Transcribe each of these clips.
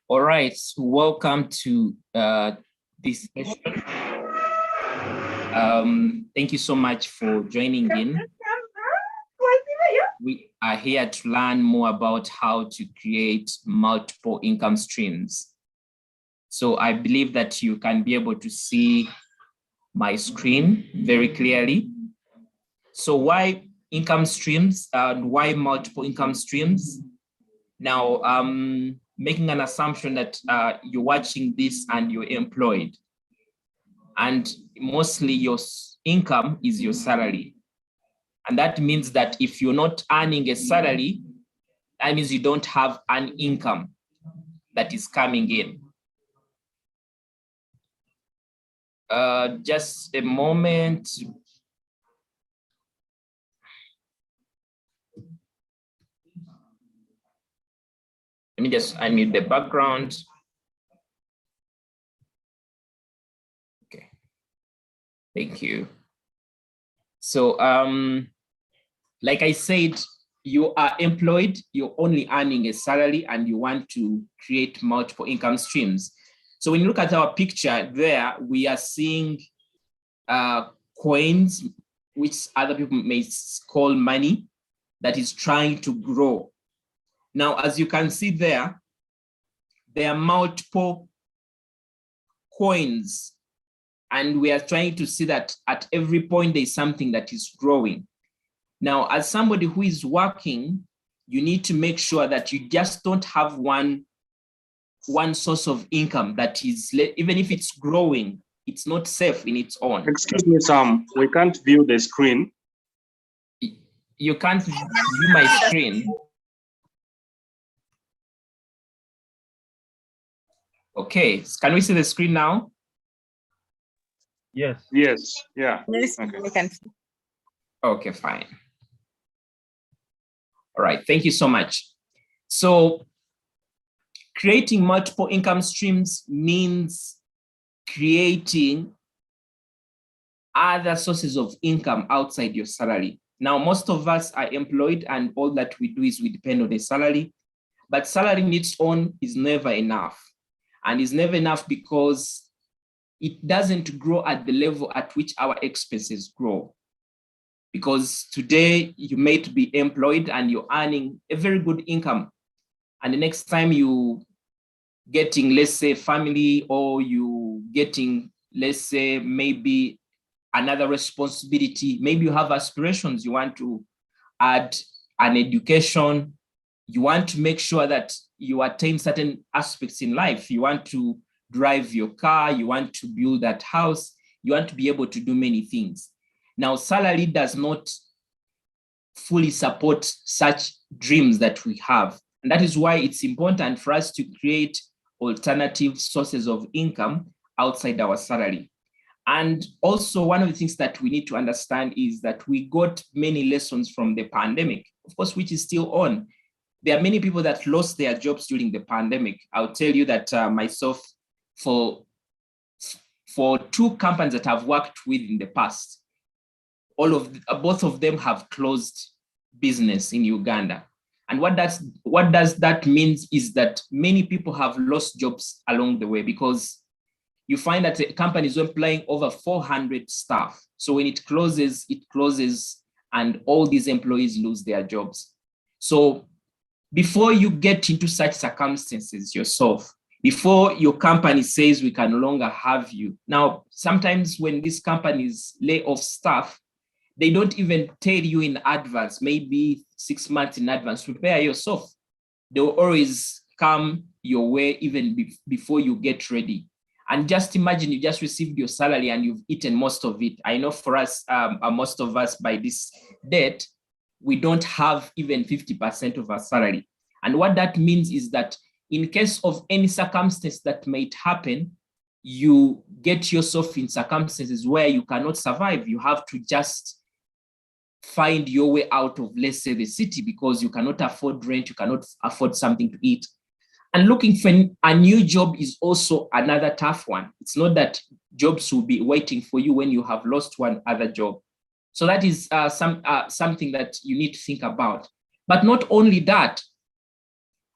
All right, welcome to this session. Thank you so much for joining in. We are here to learn more about how to create multiple income streams. So I believe that you can be able to see my screen very clearly. So why income streams and why multiple income streams? Now, making an assumption that you're watching this and you're employed, and mostly your income is your salary. And that means that if you're not earning a salary, that means you don't have an income that is coming in. Just a moment. Let me just unmute the background. Okay, thank you. So, like I said, you are employed, you're only earning a salary and you want to create multiple income streams. So when you look at our picture there, we are seeing coins, which other people may call money, that is trying to grow. Now, as you can see there are multiple coins, and we are trying to see that at every point there's something that is growing. Now, as somebody who is working, you need to make sure that you just don't have one source of income that is, even if it's growing, it's not safe in its own. Excuse me, Sam, we can't view the screen. You can't view my screen. Okay, can we see the screen now? Yes. Yes, yeah. Yes, okay. we can. Okay, fine. All right, thank you so much. So creating multiple income streams means creating other sources of income outside your salary. Now, most of us are employed and all that we do is we depend on a salary, but salary on its own is never enough. And is never enough because it doesn't grow at the level at which our expenses grow. Because today you may be employed and you're earning a very good income. And the next time you getting, let's say, family, or you getting, let's say, maybe another responsibility, maybe you have aspirations, you want to add an education, you want to make sure that you attain certain aspects in life. You want to drive your car, you want to build that house, you want to be able to do many things. Now, salary does not fully support such dreams that we have. And that is why it's important for us to create alternative sources of income outside our salary. And also, one of the things that we need to understand is that we got many lessons from the pandemic, of course, which is still on. There are many people that lost their jobs during the pandemic. I'll tell you that myself, for two companies that I've worked with in the past, both of them have closed business in Uganda. And what does that mean is that many people have lost jobs along the way, because you find that the company is employing over 400 staff. So when it closes, and all these employees lose their jobs. So before you get into such circumstances yourself, before your company says we can no longer have you. Now, sometimes when these companies lay off staff, they don't even tell you in advance, maybe 6 months in advance, prepare yourself. They'll always come your way even before you get ready. And just imagine you just received your salary and you've eaten most of it. I know for us, most of us by this date, we don't have even 50% of our salary. And what that means is that in case of any circumstance that might happen, you get yourself in circumstances where you cannot survive. You have to just find your way out of, let's say, the city, because you cannot afford rent, you cannot afford something to eat. And looking for a new job is also another tough one. It's not that jobs will be waiting for you when you have lost one other job. So that is something that you need to think about. But not only that,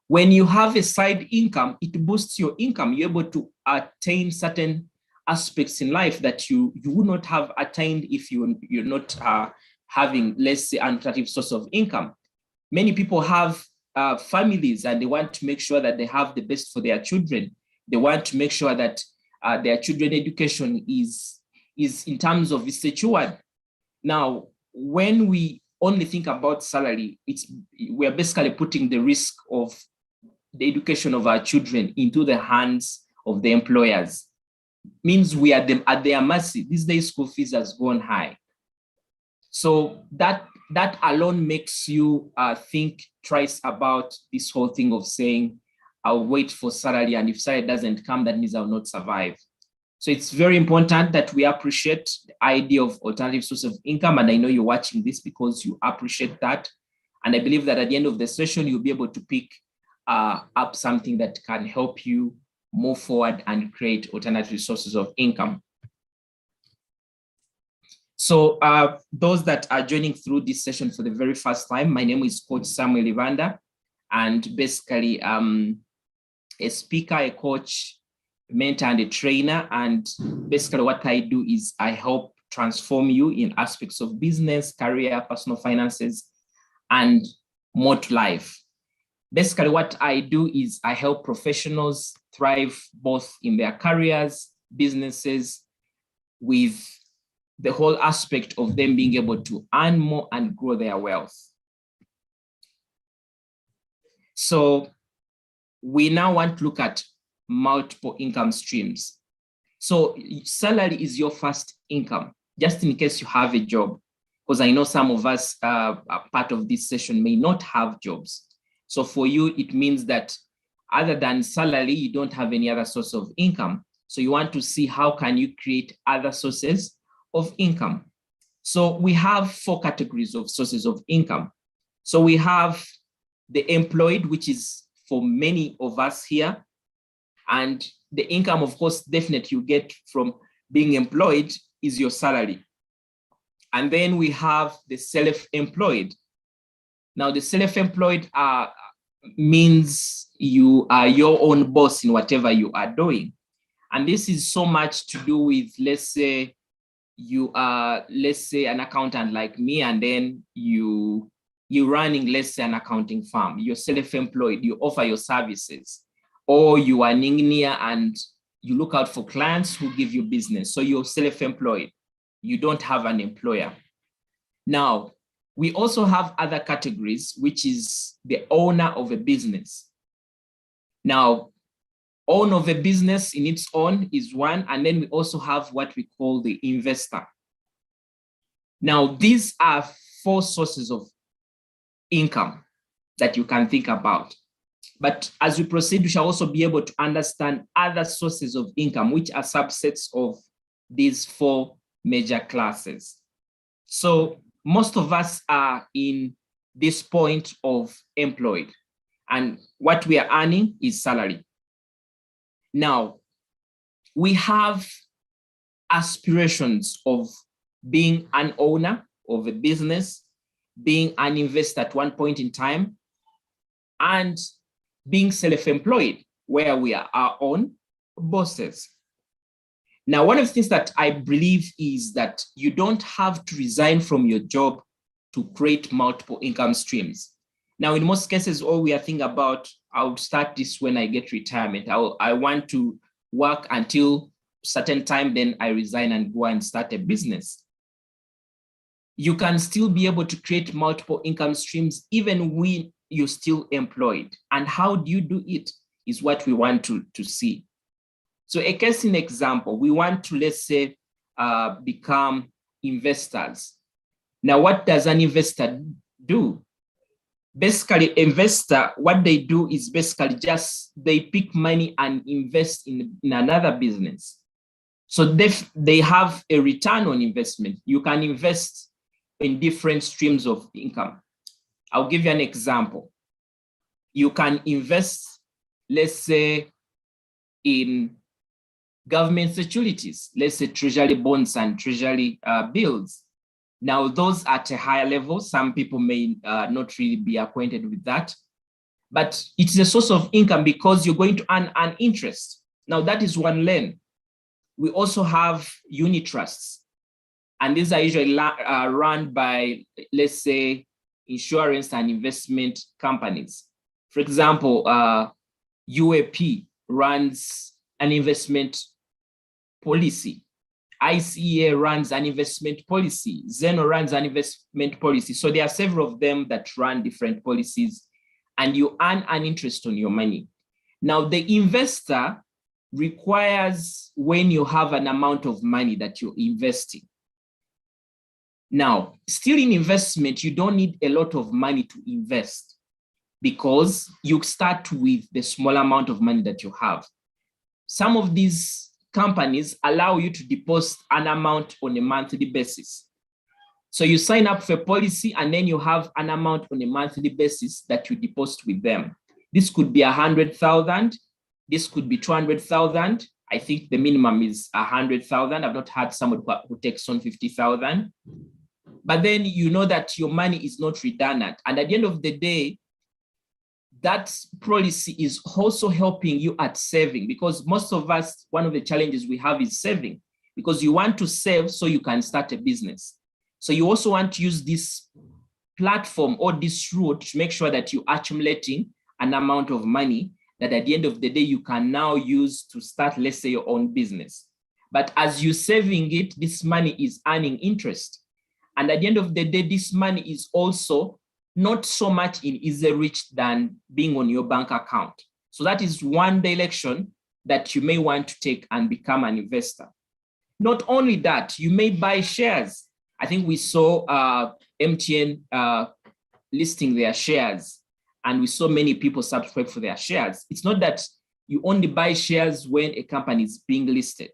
When you have a side income, it boosts your income. You're able to attain certain aspects in life that you would not have attained if you're not having, let's say, an alternative source of income. Many people have families and they want to make sure that they have the best for their children. They want to make sure that their children's education is in terms of secured. Now, when we only think about salary, we're basically putting the risk of the education of our children into the hands of the employers. Means we are at their mercy. These days, school fees has gone high. So that alone makes you think twice about this whole thing of saying, I'll wait for salary, and if salary doesn't come, that means I'll not survive. So it's very important that we appreciate the idea of alternative source of income. And I know you're watching this because you appreciate that. And I believe that at the end of the session, you'll be able to pick up something that can help you move forward and create alternative sources of income. So those that are joining through this session for the very first time, my name is Coach Samuel Ivanda, and basically a speaker, a coach, mentor, and a trainer. And basically what I do is I help transform you in aspects of business, career, personal finances, and more to life. Basically what I do is I help professionals thrive both in their careers, businesses, with the whole aspect of them being able to earn more and grow their wealth. So we now want to look at multiple income streams. So salary is your first income, just in case you have a job, because I know some of us part of this session may not have jobs. So for you, it means that other than salary, you don't have any other source of income. So you want to see how can you create other sources of income. So we have 4 categories of sources of income. So we have the employed, which is for many of us here. And the income, of course, definitely you get from being employed is your salary. And then we have the self-employed. Now, the self-employed means you are your own boss in whatever you are doing. And this is so much to do with, let's say, you are, let's say, an accountant like me, and then you're running, let's say, an accounting firm. You're self-employed, you offer your services. Or you are an engineer and you look out for clients who give you business. So you're self-employed. You don't have an employer. Now, we also have other categories, which is the owner of a business. Now, owner of a business in its own is one, and then we also have what we call the investor. Now, these are 4 sources of income that you can think about. But as we proceed, we shall also be able to understand other sources of income, which are subsets of these 4 major classes. So most of us are in this point of employed, and what we are earning is salary. Now, we have aspirations of being an owner of a business, being an investor at one point in time, and being self-employed, where we are our own bosses. Now, one of the things that I believe is that you don't have to resign from your job to create multiple income streams. Now, in most cases, all we are thinking about, I'll start this when I get retirement. I want to work until a certain time, then I resign and go and start a business. You can still be able to create multiple income streams even when you're still employed. And how do you do it is what we want to see. So a case in example, we want to, let's say, become investors. Now, what does an investor do? Basically, investor, what they do is basically just they pick money and invest in another business. So they have a return on investment. You can invest in different streams of income. I'll give you an example. You can invest, let's say, in government securities, let's say treasury bonds and treasury bills. Now, those at a higher level, some people may not really be acquainted with that. but it's a source of income because you're going to earn an interest. Now that is one lane. We also have unit trusts, and these are usually run by, let's say, insurance and investment companies. For example, UAP runs an investment policy. ICA runs an investment policy. Zeno runs an investment policy. So there are several of them that run different policies, and you earn an interest on your money. Now, the investor requires when you have an amount of money that you're investing. Now, still in investment, you don't need a lot of money to invest because you start with the small amount of money that you have. Some of these companies allow you to deposit an amount on a monthly basis. So you sign up for a policy and then you have an amount on a monthly basis that you deposit with them. This could be 100,000. This could be 200,000. I think the minimum is 100,000. I've not had someone who takes on 50,000. But then you know that your money is not redundant. And at the end of the day, that policy is also helping you at saving, because most of us, one of the challenges we have is saving, because you want to save so you can start a business. So you also want to use this platform or this route to make sure that you're accumulating an amount of money that at the end of the day, you can now use to start, let's say, your own business. But as you're saving it, this money is earning interest. And at the end of the day, this money is also not so much in easy reach than being on your bank account. So that is one direction that you may want to take and become an investor. Not only that, you may buy shares. I think we saw MTN listing their shares, and we saw many people subscribe for their shares. It's not that you only buy shares when a company is being listed.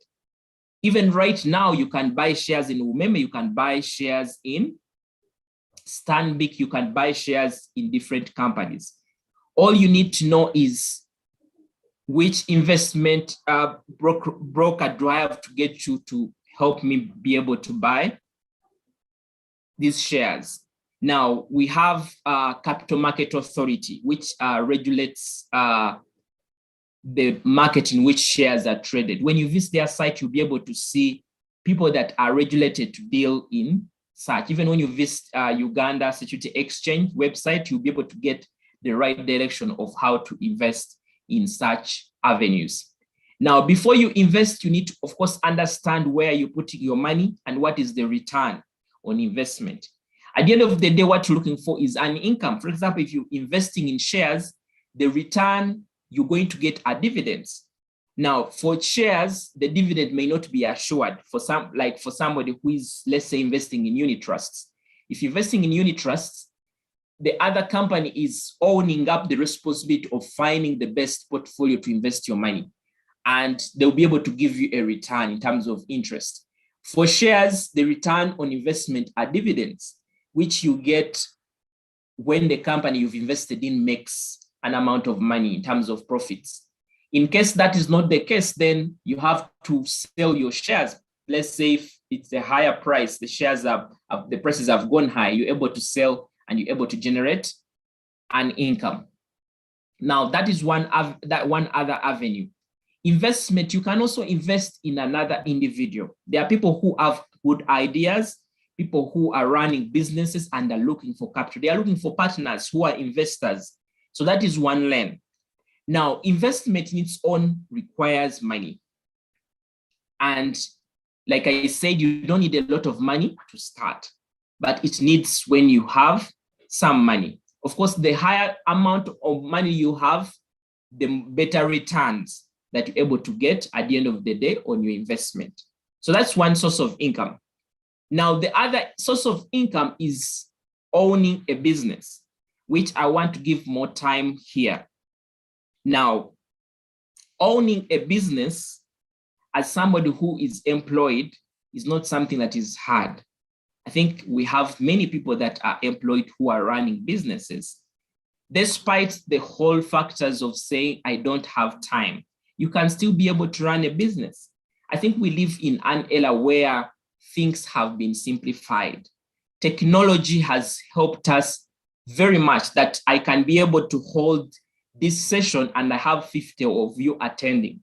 Even right now, you can buy shares in Umeme, you can buy shares in Stanbic, you can buy shares in different companies. All you need to know is which investment broker do I have to get you to help me be able to buy these shares. Now, we have Capital Market Authority, which regulates the market in which shares are traded. When you visit their site, you'll be able to see people that are regulated to deal in such. Even when you visit Uganda Security Exchange website, you'll be able to get the right direction of how to invest in such avenues. Now, before you invest, you need to, of course, understand where you're putting your money and what is the return on investment. At the end of the day, what you're looking for is an income. For example, if you're investing in shares, the return you're going to get are dividends. Now, for shares, the dividend may not be assured for somebody who is, let's say, investing in unit trusts. If you're investing in unit trusts, the other company is owning up the responsibility of finding the best portfolio to invest your money, and they'll be able to give you a return in terms of interest. For shares, the return on investment are dividends, which you get when the company you've invested in makes an amount of money in terms of profits. In case that is not the case, then you have to sell your shares. Let's say if it's a higher price, the shares the prices have gone high, you're able to sell and you're able to generate an income. Now, that is one other avenue. Investment, you can also invest in another individual. There are people who have good ideas, people who are running businesses and are looking for capital. They are looking for partners who are investors. So that is one lane. Now, investment in its own requires money. And like I said, you don't need a lot of money to start, but it needs when you have some money. Of course, the higher amount of money you have, the better returns that you're able to get at the end of the day on your investment. So that's one source of income. Now, the other source of income is owning a business, which I want to give more time here. Now, owning a business as somebody who is employed is not something that is hard. I think we have many people that are employed who are running businesses. Despite the whole factors of saying, I don't have time, you can still be able to run a business. I think we live in an era where things have been simplified. Technology has helped us very much that I can be able to hold this session and I have 50 of you attending.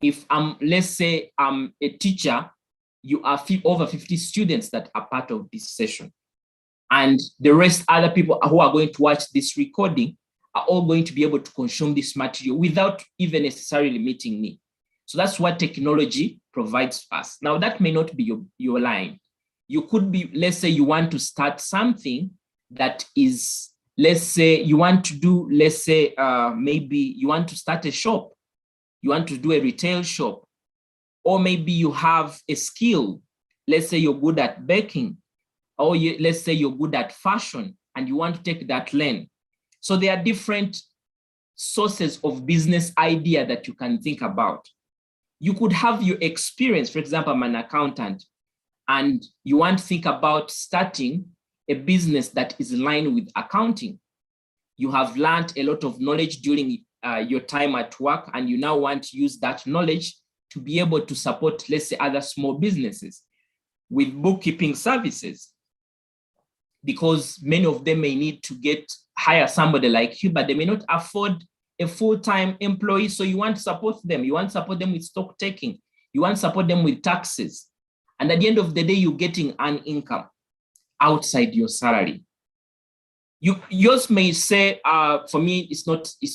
If let's say I'm a teacher, you are over 50 students that are part of this session. And the rest, other people who are going to watch this recording are all going to be able to consume this material without even necessarily meeting me. So that's what technology provides us. Now, that may not be your line. You could be, let's say you want to start something that is, let's say you want to do, let's say maybe you want to start a shop. You want to do a retail shop. Or maybe you have a skill. Let's say you're good at baking. Or let's say you're good at fashion and you want to take that lane. So there are different sources of business idea that you can think about. You could have your experience. For example, I'm an accountant and you want to think about starting a business that is in line with accounting. You have learned a lot of knowledge during your time at work, and you now want to use that knowledge to be able to support, let's say, other small businesses with bookkeeping services, because many of them may need to hire somebody like you, but they may not afford a full-time employee. So you want to support them. You want to support them with stock taking. You want to support them with taxes. And at the end of the day, you're getting an income outside your salary. Yours may say, for me, it's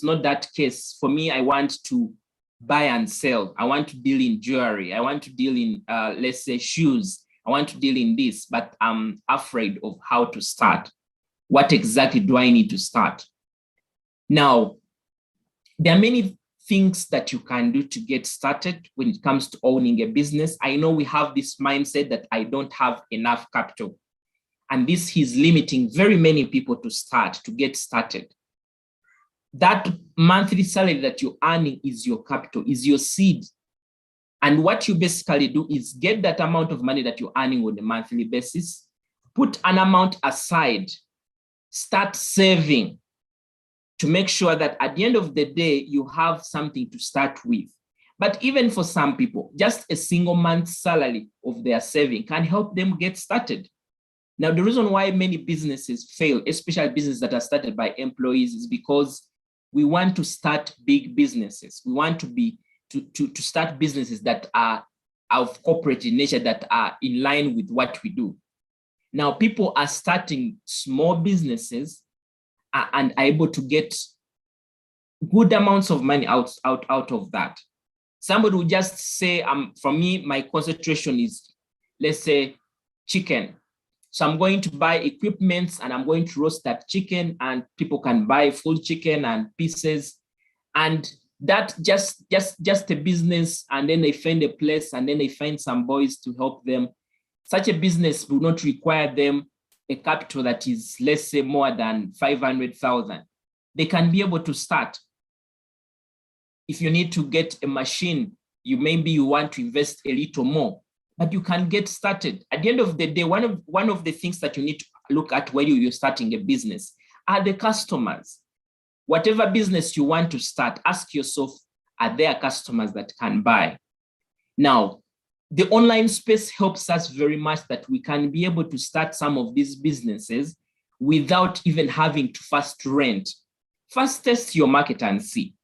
not that case. For me, I want to buy and sell. I want to deal in jewelry. I want to deal in, let's say, shoes. I want to deal in this, but I'm afraid of how to start. What exactly do I need to start? Now, there are many things that you can do to get started when it comes to owning a business. I know we have this mindset that I don't have enough capital. And this is limiting very many people to get started. That monthly salary that you're earning is your capital, is your seed. And what you basically do is get that amount of money that you're earning on a monthly basis, put an amount aside, start saving to make sure that at the end of the day, you have something to start with. But even for some people, just a single month's salary of their saving can help them get started. Now, the reason why many businesses fail, especially businesses that are started by employees, is because we want to start big businesses. We want to start businesses that are of corporate in nature, that are in line with what we do. Now, people are starting small businesses and are able to get good amounts of money out of that. Somebody will just say, for me, my concentration is, let's say, chicken. So I'm going to buy equipment and I'm going to roast that chicken, and people can buy full chicken and pieces. And that just a business, and then they find a place and then they find some boys to help them. Such a business will not require them a capital that is, let's say, more than 500,000. They can be able to start. If you need to get a machine, maybe you want to invest a little more, but you can get started. At the end of the day, one of the things that you need to look at when you're starting a business are the customers. Whatever business you want to start, ask yourself, are there customers that can buy? Now, the online space helps us very much that we can be able to start some of these businesses without even having to first rent. First, test your market and see.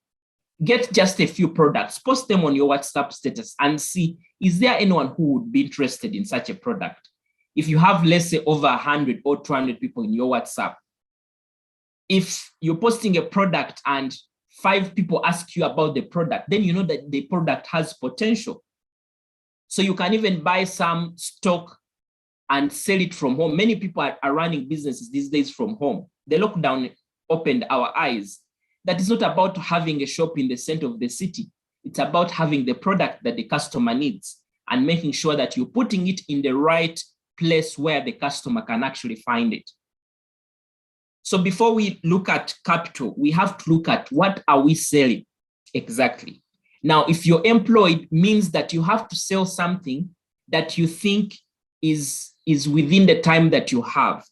Get just a few products, post them on your WhatsApp status and see, is there anyone who would be interested in such a product? If you have, let's say, over 100 or 200 people in your WhatsApp, if you're posting a product and 5 people ask you about the product, then you know that the product has potential. So you can even buy some stock and sell it from home. Many people are running businesses these days from home. The lockdown opened our eyes. That is not about having a shop in the center of the city. It's about having the product that the customer needs and making sure that you're putting it in the right place where the customer can actually find it. So before we look at capital, we have to look at what are we selling exactly. Now, if you're employed, means that you have to sell something that you think is within the time that you have.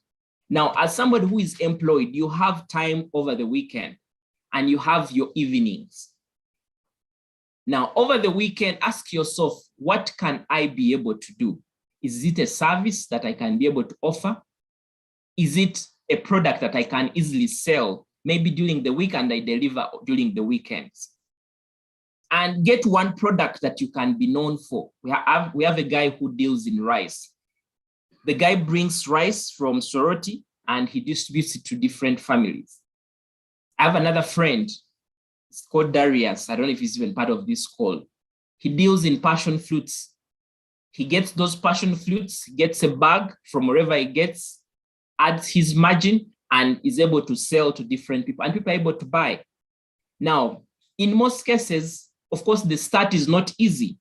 Now, as somebody who is employed, you have time over the weekend and you have your evenings. Now, over the weekend, ask yourself, what can I be able to do? Is it a service that I can be able to offer? Is it a product that I can easily sell maybe during the week, and I deliver during the weekends. And get one product that you can be known for. We have a guy who deals in rice. The guy brings rice from Soroti and he distributes it to different families. I have another friend, it's called Darius. I don't know if he's even part of this call. He deals in passion fruits. He gets those passion fruits, gets a bag from wherever he gets, adds his margin, and is able to sell to different people, and people are able to buy. Now, in most cases, of course, the start is not easy.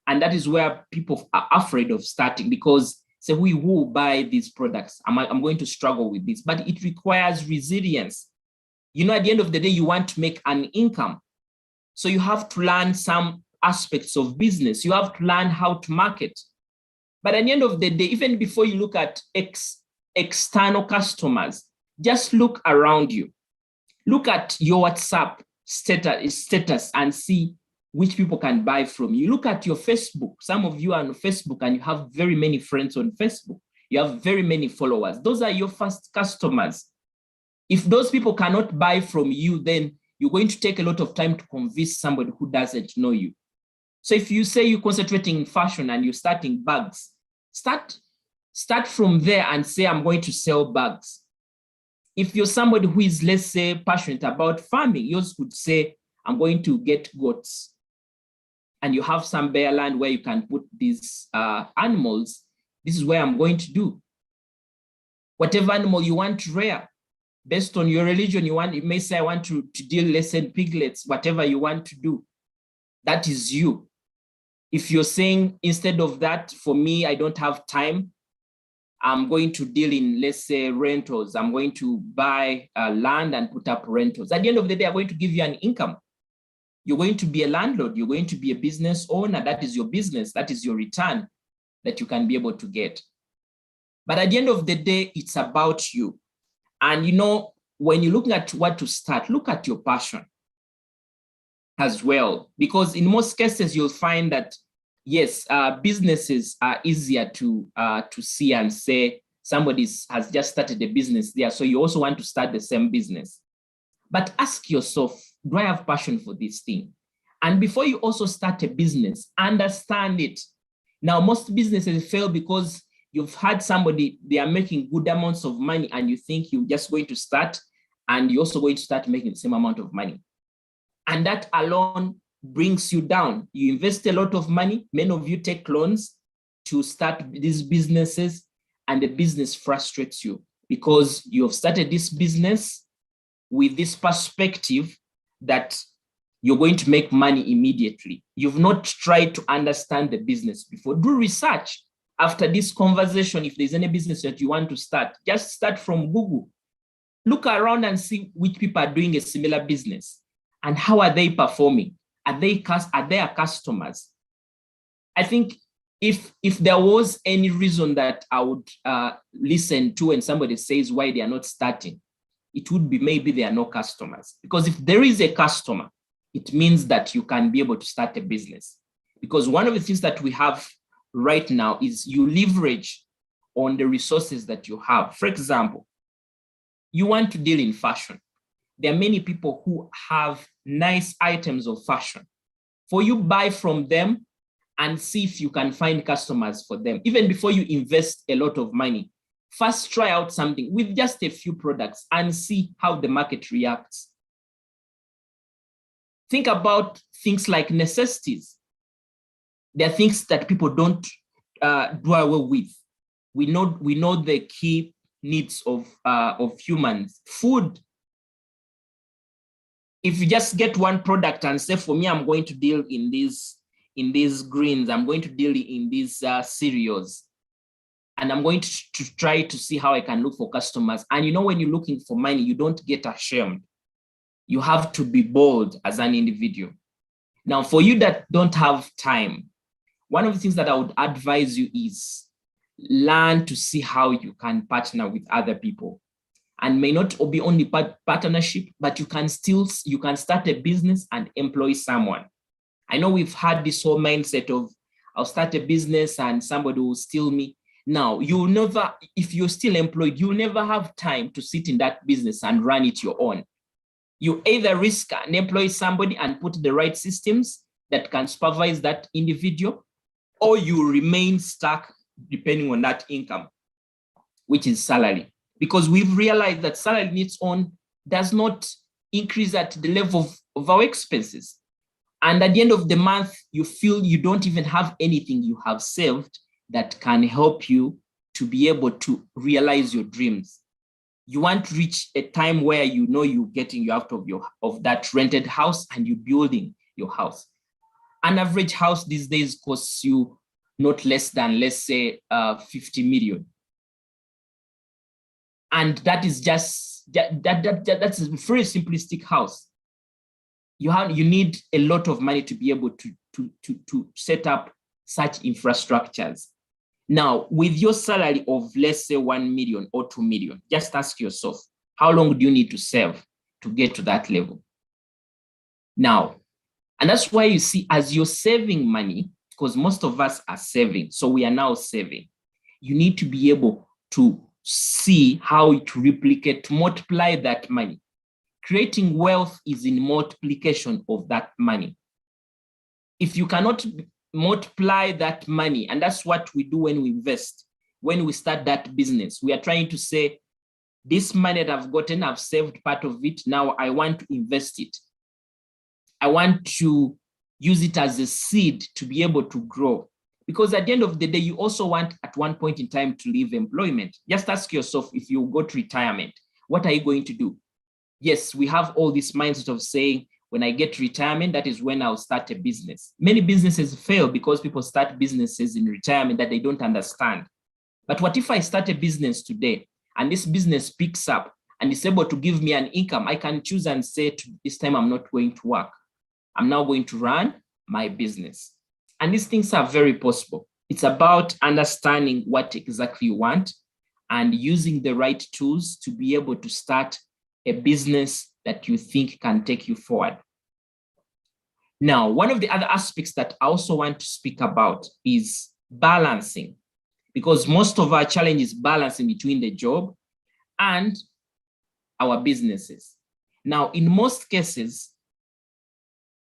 And that is where people are afraid of starting, because say, who will buy these products? I'm going to struggle with this, but it requires resilience. You know, at the end of the day, you want to make an income. So you have to learn some aspects of business. You have to learn how to market. But at the end of the day, even before you look at external customers, just look around you. Look at your WhatsApp status and see which people can buy from you. Look at your Facebook. Some of you are on Facebook and you have very many friends on Facebook. You have very many followers. Those are your first customers. If those people cannot buy from you, then you're going to take a lot of time to convince somebody who doesn't know you. So if you say you're concentrating in fashion and you're starting bags, start from there and say, I'm going to sell bags. If you're somebody who is, let's say, passionate about farming, yours could say, I'm going to get goats. And you have some bare land where you can put these animals. This is where I'm going to do. Whatever animal you want to rear, based on your religion, you may say, I want to deal, let's say, piglets, whatever you want to do. That is you. If you're saying, instead of that, for me, I don't have time, I'm going to deal in, let's say, rentals. I'm going to buy land and put up rentals. At the end of the day, I'm going to give you an income. You're going to be a landlord. You're going to be a business owner. That is your business. That is your return that you can be able to get. But at the end of the day, it's about you. And you know, when you're looking at what to start, look at your passion as well. Because in most cases, you'll find that, yes, businesses are easier to see and say somebody has just started a business there. So you also want to start the same business. But ask yourself, do I have passion for this thing? And before you also start a business, understand it. Now, most businesses fail because you've had somebody, they are making good amounts of money and you think you're just going to start and you're also going to start making the same amount of money. And that alone brings you down. You invest a lot of money. Many of you take loans to start these businesses and the business frustrates you because you have started this business with this perspective that you're going to make money immediately. You've not tried to understand the business before. Do research. After this conversation, if there's any business that you want to start, just start from Google. Look around and see which people are doing a similar business and how are they performing? Are they our customers? I think if there was any reason that I would listen to when somebody says why they are not starting, it would be maybe there are no customers. Because if there is a customer, it means that you can be able to start a business. Because one of the things that we have right now is you leverage on the resources that you have. For example, you want to deal in fashion. There are many people who have nice items of fashion. For you, buy from them and see if you can find customers for them. Even before you invest a lot of money, first try out something with just a few products and see how the market reacts. Think about things like necessities. There are things that people don't do away with. We know the key needs of humans. Food. If you just get one product and say, for me, I'm going to deal in these greens, I'm going to deal in these cereals, and I'm going to try to see how I can look for customers. And you know, when you're looking for money, you don't get ashamed. You have to be bold as an individual. Now, for you that don't have time, one of the things that I would advise you is learn to see how you can partner with other people. And may not be only partnership, but you can start a business and employ someone. I know we've had this whole mindset of, I'll start a business and somebody will steal me. Now, you'll never, if you're still employed, you'll never have time to sit in that business and run it your own. You either risk and employ somebody and put the right systems that can supervise that individual, or you remain stuck depending on that income, which is salary. Because we've realized that salary on its own does not increase at the level of our expenses. And at the end of the month, you feel you don't even have anything you have saved that can help you to be able to realize your dreams. You want to reach a time where you know you're getting you out of that rented house and you're building your house. An average house these days costs you not less than, let's say, 50 million. And that is just, that's a very simplistic house. You need a lot of money to be able to set up such infrastructures. Now, with your salary of, let's say, 1 million or 2 million, just ask yourself, how long do you need to save to get to that level? Now, and that's why you see, as you're saving money, because most of us are saving, so we are now saving, you need to be able to see how to replicate, to multiply that money. Creating wealth is in multiplication of that money. If you cannot multiply that money, and that's what we do when we invest, when we start that business, we are trying to say, this money that I've gotten, I've saved part of it, now I want to invest it. I want to use it as a seed to be able to grow. Because at the end of the day, you also want at one point in time to leave employment. Just ask yourself, if you go to retirement, what are you going to do? Yes, we have all this mindset of saying, when I get retirement, that is when I'll start a business. Many businesses fail because people start businesses in retirement that they don't understand. But what if I start a business today and this business picks up and is able to give me an income? I can choose and say, this time I'm not going to work. I'm now going to run my business. And these things are very possible. It's about understanding what exactly you want and using the right tools to be able to start a business that you think can take you forward. Now, one of the other aspects that I also want to speak about is balancing, because most of our challenge is balancing between the job and our businesses. Now, in most cases,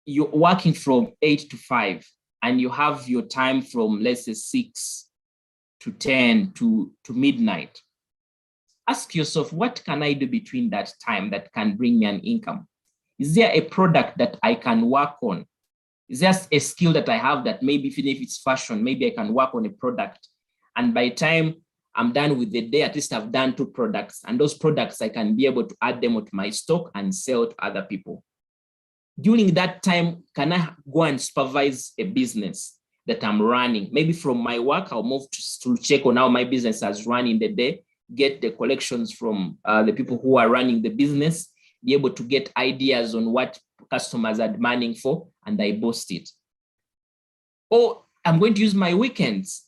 you're working from 8 to 5, and you have your time from, let's say, 6 to 10 to midnight. Ask yourself, what can I do between that time that can bring me an income? Is there a product that I can work on? Is there a skill that I have that maybe, even if it's fashion, maybe I can work on a product, and by the time I'm done with the day, at least I've done 2 products, and those products I can be able to add them to my stock and sell to other people. During that time, can I go and supervise a business that I'm running? Maybe from my work, I'll move to check on how my business has run in the day, get the collections from the people who are running the business, be able to get ideas on what customers are demanding for, and I boast it. Or I'm going to use my weekends.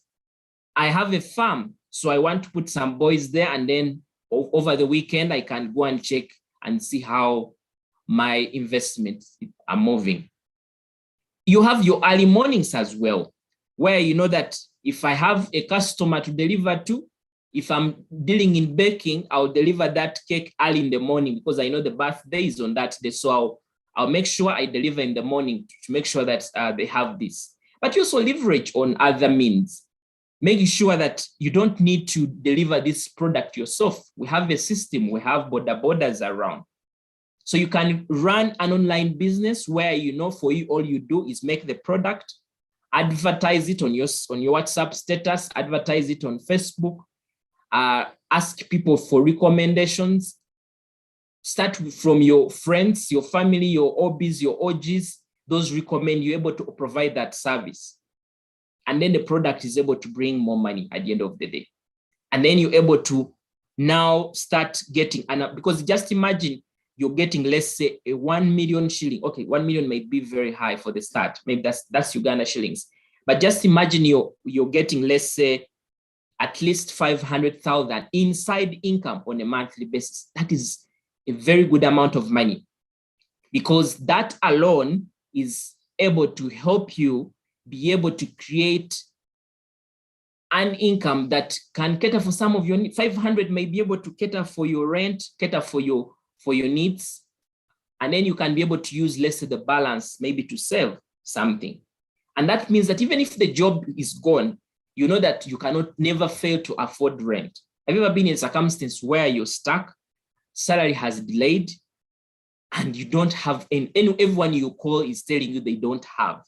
I have a farm, so I want to put some boys there, and then over the weekend, I can go and check and see how my investments are moving. You have your early mornings as well, where you know that if I have a customer to deliver to, if I'm dealing in baking, I'll deliver that cake early in the morning because I know the birthday is on that day. So I'll make sure I deliver in the morning to make sure that they have this. But you also leverage on other means, making sure that you don't need to deliver this product yourself. We have a system, we have borders around. So you can run an online business where, you know, for you, all you do is make the product, advertise it on your WhatsApp status, advertise it on Facebook, ask people for recommendations, start from your friends, your family, your OBs, your OGs, those recommend you able to provide that service. And then the product is able to bring more money at the end of the day. And then you're able to now start getting, because just imagine you're getting, let's say, a 1 million shilling. Okay, 1 million may be very high for the start. Maybe that's Uganda shillings. But just imagine you're getting, let's say, at least 500,000 inside income on a monthly basis. That is a very good amount of money, because that alone is able to help you be able to create an income that can cater for some of your needs. 500 may be able to cater for your rent, cater for your needs, And then you can be able to use, let's say, the balance maybe to save something. And that means that even if the job is gone, you know that you cannot never fail to afford rent. Have you ever been in a circumstance where you're stuck, salary has delayed, and you don't have, and everyone you call is telling you they don't have?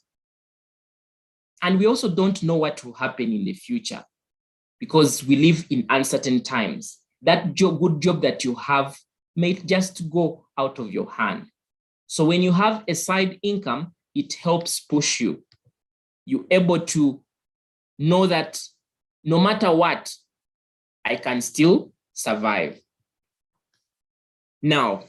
And we also don't know what will happen in the future because we live in uncertain times. That good job that you have may just go out of your hand. So when you have a side income, it helps push you. You're able to know that no matter what, I can still survive. Now,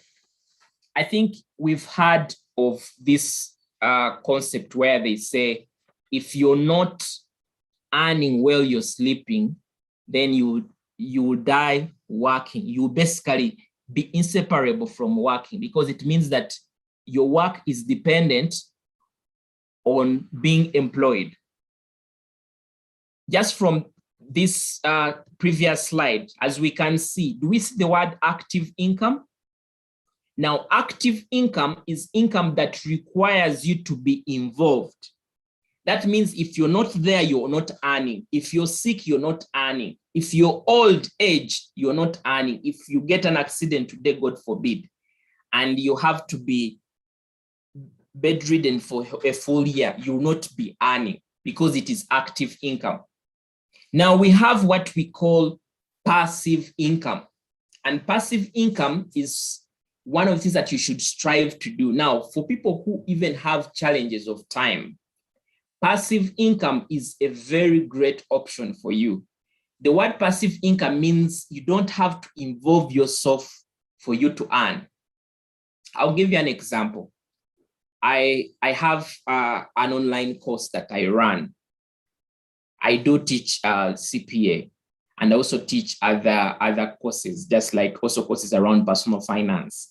I think we've heard of this concept where they say, if you're not earning while you're sleeping, then you will die working. You will basically be inseparable from working, because it means that your work is dependent on being employed. Just from this previous slide, as we can see, do we see the word active income? Now, active income is income that requires you to be involved. That means if you're not there, you're not earning. If you're sick, you're not earning. If you're old age, you're not earning. If you get an accident today, God forbid, and you have to be bedridden for a full year, you will not be earning because it is active income. Now we have what we call passive income. And passive income is one of the things that you should strive to do. Now, for people who even have challenges of time, passive income is a very great option for you. The word passive income means you don't have to involve yourself for you to earn. I'll give you an example. I have an online course that I run. I do teach CPA, and I also teach other courses, just like also courses around personal finance.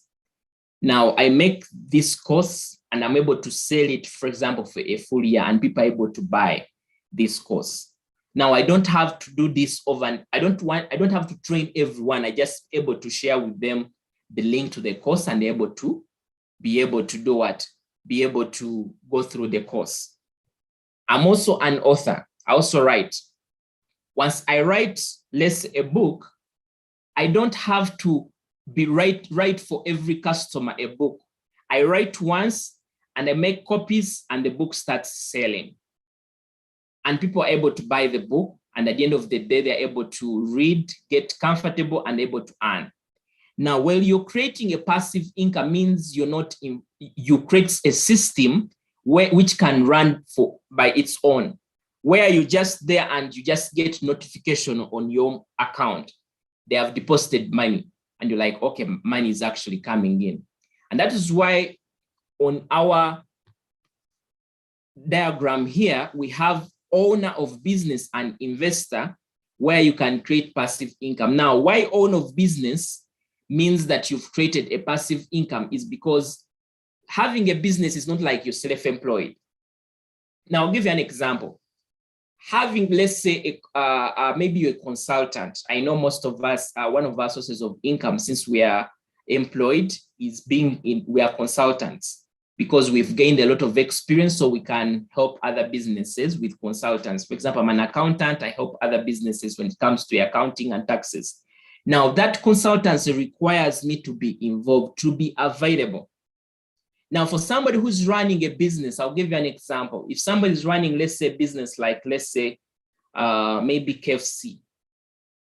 Now, I make this course and I'm able to sell it, for example, for a full year, and people are able to buy this course. Now, I don't have to do this over, I don't have to train everyone. I just able to share with them the link to the course, and they're able to do what? Be able to go through the course. I'm also an author. I also write. Once I write, let's say, a book, I don't have to be write for every customer a book. I write once and I make copies, and the book starts selling. And people are able to buy the book, and at the end of the day, they're able to read, get comfortable, and able to earn. Now, while you're creating a passive income, means you create a system which can run by its own, where you're just there and you just get notification on your account. They have deposited money, and you're like, okay, money is actually coming in. And that is why on our diagram here, we have owner of business and investor, where you can create passive income. Now, why owner of business means that you've created a passive income is because having a business is not like you're self-employed. Now, I'll give you an example. Having, let's say, maybe you're a consultant. I know most of us, one of our sources of income, since we are employed, is we are consultants, because we've gained a lot of experience, so we can help other businesses with consultants. For example, I'm an accountant. I help other businesses when it comes to accounting and taxes. Now, that consultancy requires me to be involved, to be available. Now, for somebody who's running a business, I'll give you an example. If somebody's running, let's say, business like, let's say, maybe KFC,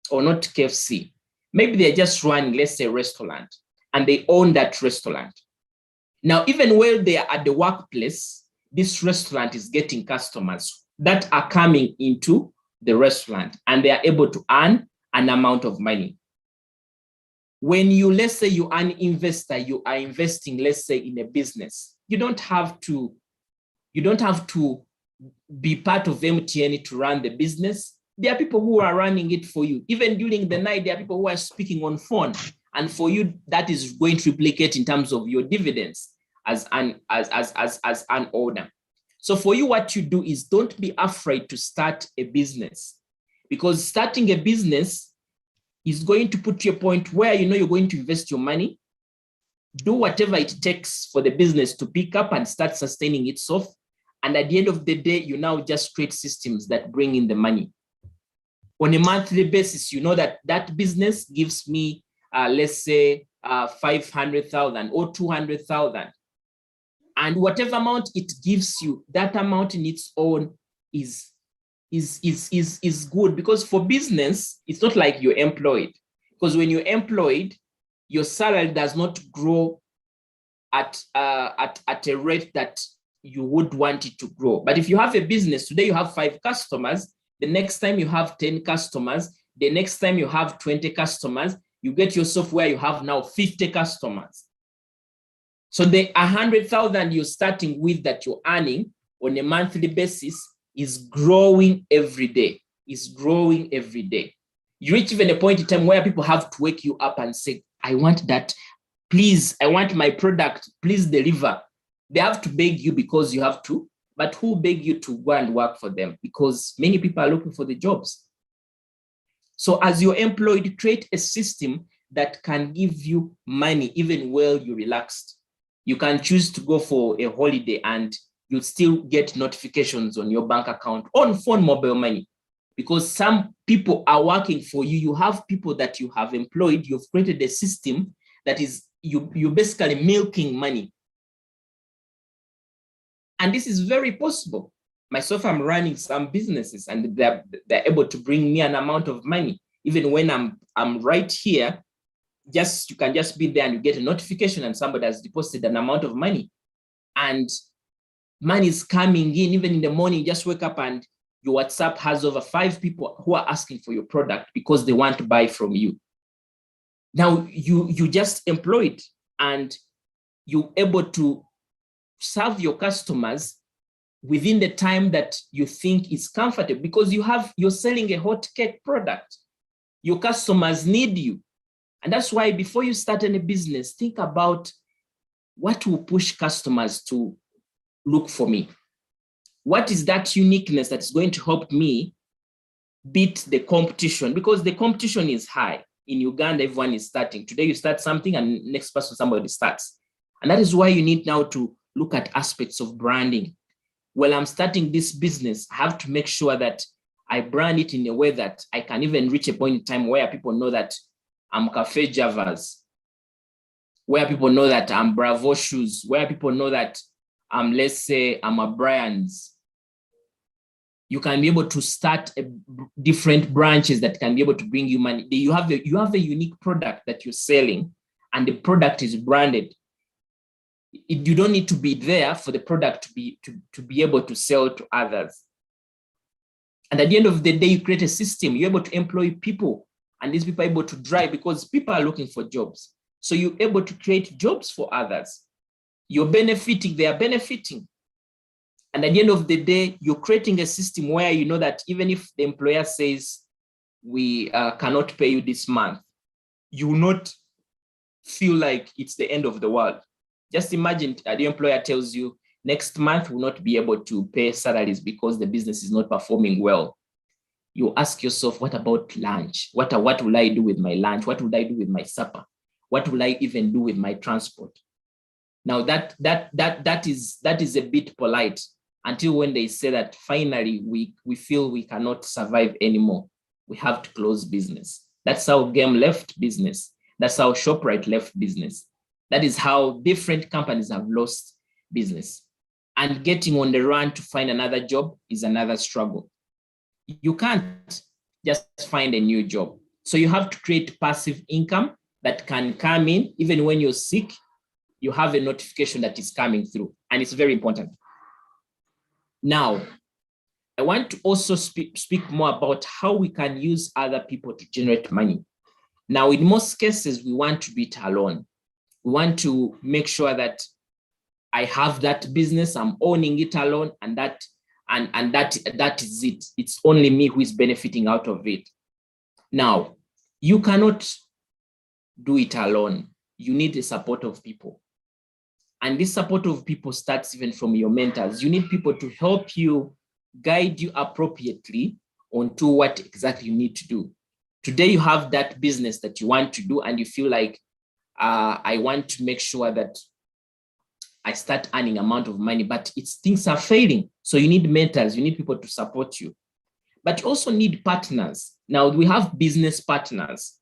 or not KFC. Maybe they're just running, let's say, a restaurant, and they own that restaurant. Now, even while they are at the workplace, this restaurant is getting customers that are coming into the restaurant, and they are able to earn an amount of money. When let's say you are an investor, you are investing, let's say, in a business, you don't have to be part of MTN to run the business. There are people who are running it for you. Even during the night, there are people who are speaking on phone. And for you, that is going to replicate in terms of your dividends as an owner. So for you, what you do is don't be afraid to start a business, because starting a business is going to put you a point where you're going to invest your money. do whatever it takes for the business to pick up and start sustaining itself. And at the end of the day, you now just create systems that bring in the money. On a monthly basis, you know that that business gives me, let's say, 500,000 or 200,000. And whatever amount it gives you, that amount in its own is good, because for business, it's not like you're employed. Because when you're employed, your salary does not grow at a rate that you would want it to grow. But if you have a business, today you have 5 customers, the next time you have 10 customers, the next time you have 20 customers, you get yourself where you have now 50 customers. So the 100,000 you're starting with that you're earning on a monthly basis is growing every day, is growing every day. You reach even a point in time where people have to wake you up and say, I want that, please, I want my product, please deliver. They have to beg you because you have to, but who beg you to go and work for them? Because many people are looking for the jobs. So as you're employed, create a system that can give you money even while you're relaxed. You can choose to go for a holiday and you'll still get notifications on your bank account on phone mobile money, because some people are working for you. You have people that you have employed. You've created a system that is you're basically milking money. And this is very possible. Myself, I'm running some businesses and they're able to bring me an amount of money. Even when I'm right here, you can just be there and you get a notification and somebody has deposited an amount of money. And money is coming in. Even in the morning, you just wake up and your WhatsApp has over 5 people who are asking for your product because they want to buy from you. Now you just employed and you're able to serve your customers within the time that you think is comfortable, because you're selling a hot cake product. Your customers need you. And that's why before you start any business, think about what will push customers to look for me. What is that uniqueness that's going to help me beat the competition? Because the competition is high. In Uganda, everyone is starting. Today you start something and next person, somebody starts. And that is why you need now to look at aspects of branding. Well, I'm starting this business, I have to make sure that I brand it in a way that I can even reach a point in time where people know that I'm Cafe Javas, where people know that I'm Bravo Shoes, where people know that let's say I'm a Brian's. You can be able to start different branches that can be able to bring you money. You have a unique product that you're selling and the product is branded. You don't need to be there for the product to be able to sell to others. And at the end of the day, you create a system. You're able to employ people and these people are able to drive because people are looking for jobs. So you're able to create jobs for others. You're benefiting, they are benefiting. And at the end of the day, you're creating a system where you know that even if the employer says, we cannot pay you this month, you will not feel like it's the end of the world. Just imagine the employer tells you, next month will not be able to pay salaries because the business is not performing well. You ask yourself, what about lunch? What will I do with my lunch? What will I do with my supper? What will I even do with my transport? Now that is a bit polite until when they say that finally we feel we cannot survive anymore. We have to close business. That's how Game left business. That's how ShopRite left business. That is how different companies have lost business. And getting on the run to find another job is another struggle. You can't just find a new job. So you have to create passive income that can come in even when you're sick. You have a notification that is coming through, and it's very important. Now, I want to also speak more about how we can use other people to generate money. Now, in most cases, we want to do it alone. We want to make sure that I have that business, I'm owning it alone, and that is it. It's only me who is benefiting out of it. Now, you cannot do it alone. You need the support of people. And this support of people starts even from your mentors. You need people to help you, guide you appropriately onto what exactly you need to do. Today, you have that business that you want to do, and you feel like I want to make sure that I start earning amount of money, but things are failing. So you need mentors, you need people to support you, but you also need partners. Now we have business partners.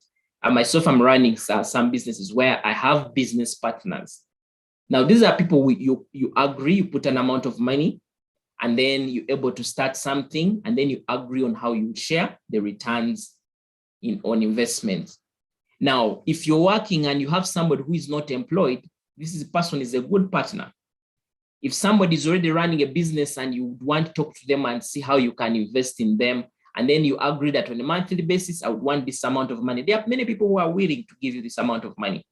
Myself, I'm running some businesses where I have business partners. Now, these are people you agree, you put an amount of money, and then you're able to start something, and then you agree on how you share the returns on investment. Now, if you're working and you have somebody who is not employed, this person is a good partner. If somebody is already running a business and you want to talk to them and see how you can invest in them, and then you agree that on a monthly basis, I would want this amount of money. There are many people who are willing to give you this amount of money.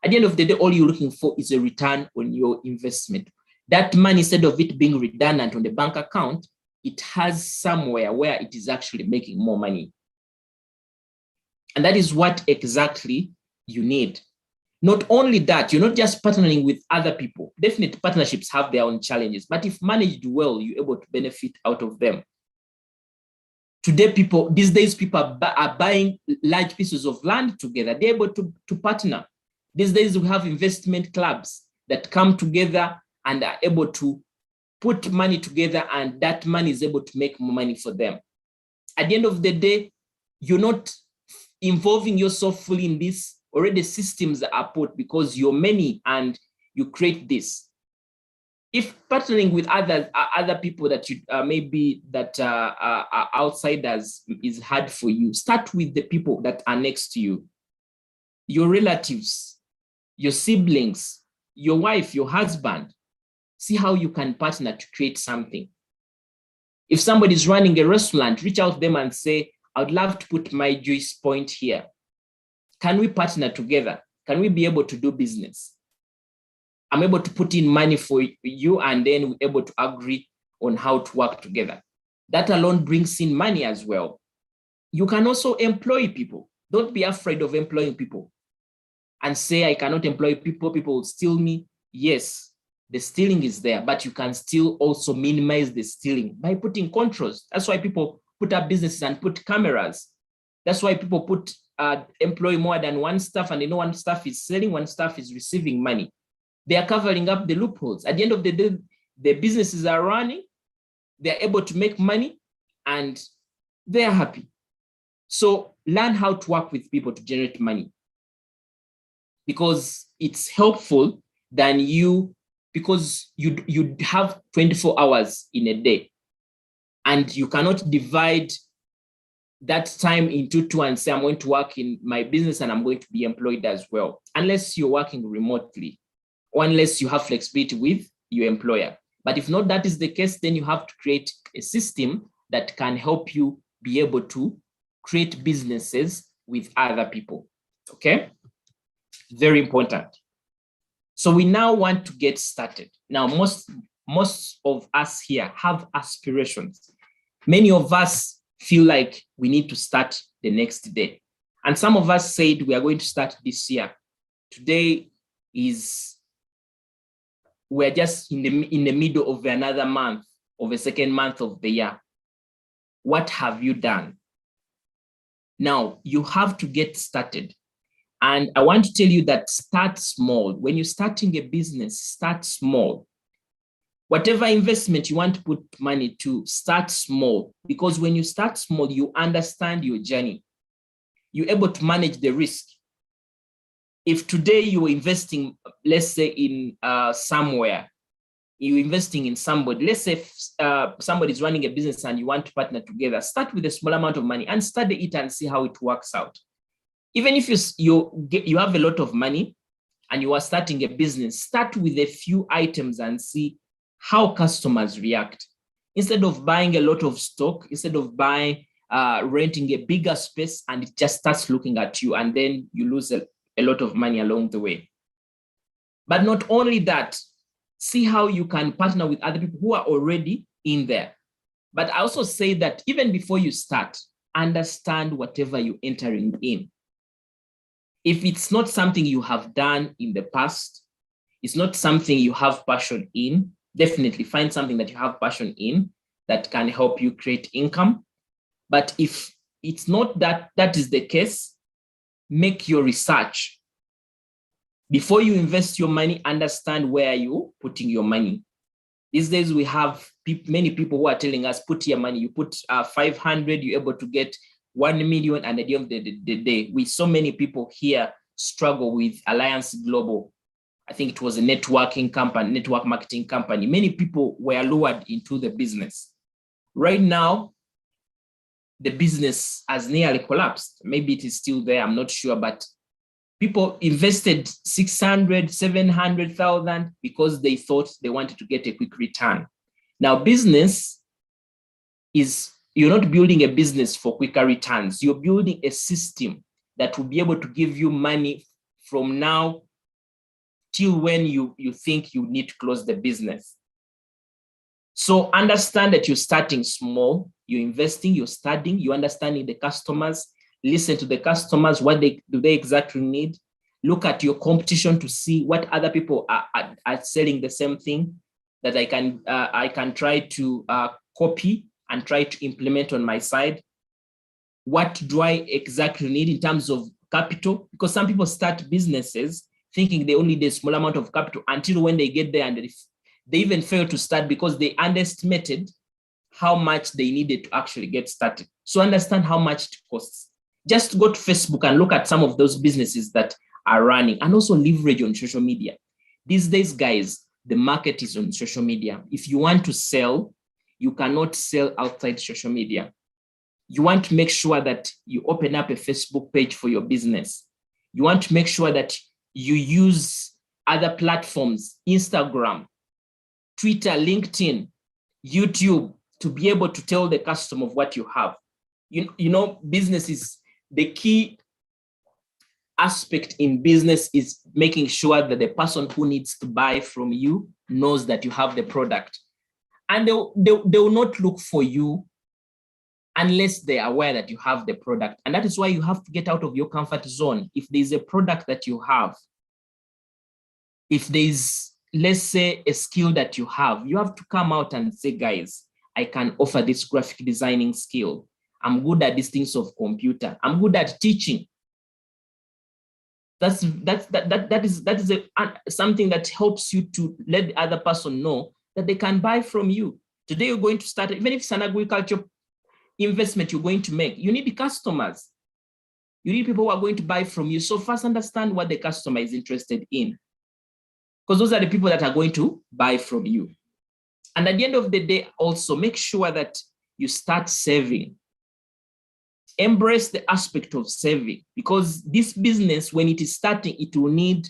At the end of the day, all you're looking for is a return on your investment. That money, instead of it being redundant on the bank account, it has somewhere where it is actually making more money. And that is what exactly you need. Not only that, you're not just partnering with other people. Definitely partnerships have their own challenges, but if managed well, you're able to benefit out of them. These days, people are buying large pieces of land together. They're able to partner. These days, we have investment clubs that come together and are able to put money together, and that money is able to make more money for them. At the end of the day, you're not involving yourself fully in this. Already systems are put because you're many and you create this. If partnering with other people that you maybe that are outsiders is hard for you, start with the people that are next to you, your relatives, your siblings, your wife, your husband. See how you can partner to create something. If somebody is running a restaurant, reach out to them and say, I would love to put my juice point here. Can we partner together? Can we be able to do business? I'm able to put in money for you, and then we're able to agree on how to work together. That alone brings in money as well. You can also employ people. Don't be afraid of employing people and say, I cannot employ people, people will steal me. Yes, the stealing is there, but you can still also minimize the stealing by putting controls. That's why people put up businesses and put cameras. That's why people employ more than one staff, and they know one staff is selling, one staff is receiving money. They are covering up the loopholes. At the end of the day, the businesses are running, they're able to make money, and they're happy. So learn how to work with people to generate money, because it's helpful than because you have 24 hours in a day, and you cannot divide that time into two and say, I'm going to work in my business and I'm going to be employed as well, unless you're working remotely, or unless you have flexibility with your employer. But if not, that is the case, then you have to create a system that can help you be able to create businesses with other people, okay? Very important. So we now want to get started. Now, most of us here have aspirations. Many of us feel like we need to start the next day. And some of us said we are going to start this year. Today we're just in the middle of another month, of the second month of the year. What have you done? Now, you have to get started. And I want to tell you that start small. When you're starting a business, start small. Whatever investment you want to put money to, start small. Because when you start small, you understand your journey. You're able to manage the risk. If today you're investing, let's say in somewhere, you're investing in somebody, let's say somebody is running a business and you want to partner together, start with a small amount of money and study it and see how it works out. Even if you have a lot of money and you are starting a business, start with a few items and see how customers react. Instead of buying a lot of stock, instead of renting a bigger space, and it just starts looking at you, and then you lose a lot of money along the way. But not only that, see how you can partner with other people who are already in there. But I also say that even before you start, understand whatever you're entering in. If it's not something you have done in the past, it's not something you have passion in, definitely find something that you have passion in that can help you create income. But if it's not that is the case, make your research. Before you invest your money, understand where you're putting your money. These days, we have many people who are telling us, put your money, you put 500, you're able to get 1 million, and at the end of the day, we so many people here struggle with Alliance Global. I think it was a networking company, network marketing company. Many people were lured into the business. Right now, the business has nearly collapsed. Maybe it is still there, I'm not sure, but people invested 600, 700,000 because they thought they wanted to get a quick return. Now, business is, you're not building a business for quicker returns. You're building a system that will be able to give you money from now till when you think you need to close the business. So understand that you're starting small, you're investing, you're studying, you're understanding the customers, listen to the customers, what do they exactly need. Look at your competition to see what other people are selling the same thing that I can try to copy and try to implement on my side. What do I exactly need in terms of capital? Because some people start businesses thinking they only need a small amount of capital until when they get there, and they even fail to start because they underestimated how much they needed to actually get started. So understand how much it costs. Just go to Facebook and look at some of those businesses that are running, and also leverage on social media. These days, guys, the market is on social media. If you want to sell, you cannot sell outside social media. You want to make sure that you open up a Facebook page for your business. You want to make sure that you use other platforms, Instagram, Twitter, LinkedIn, YouTube, to be able to tell the customer of what you have. You know, business is the key aspect in business is making sure that the person who needs to buy from you knows that you have the product. And they will not look for you unless they are aware that you have the product. And that is why you have to get out of your comfort zone. If there's a product that you have, if there's, let's say, a skill that you have to come out and say, guys, I can offer this graphic designing skill. I'm good at these things of computer. I'm good at teaching. That is something that helps you to let the other person know that they can buy from you. Today, you're going to start, even if it's an agriculture investment you're going to make, you need the customers. You need people who are going to buy from you. So first understand what the customer is interested in, because those are the people that are going to buy from you. And at the end of the day, also make sure that you start saving. Embrace the aspect of saving, because this business, when it is starting, it will need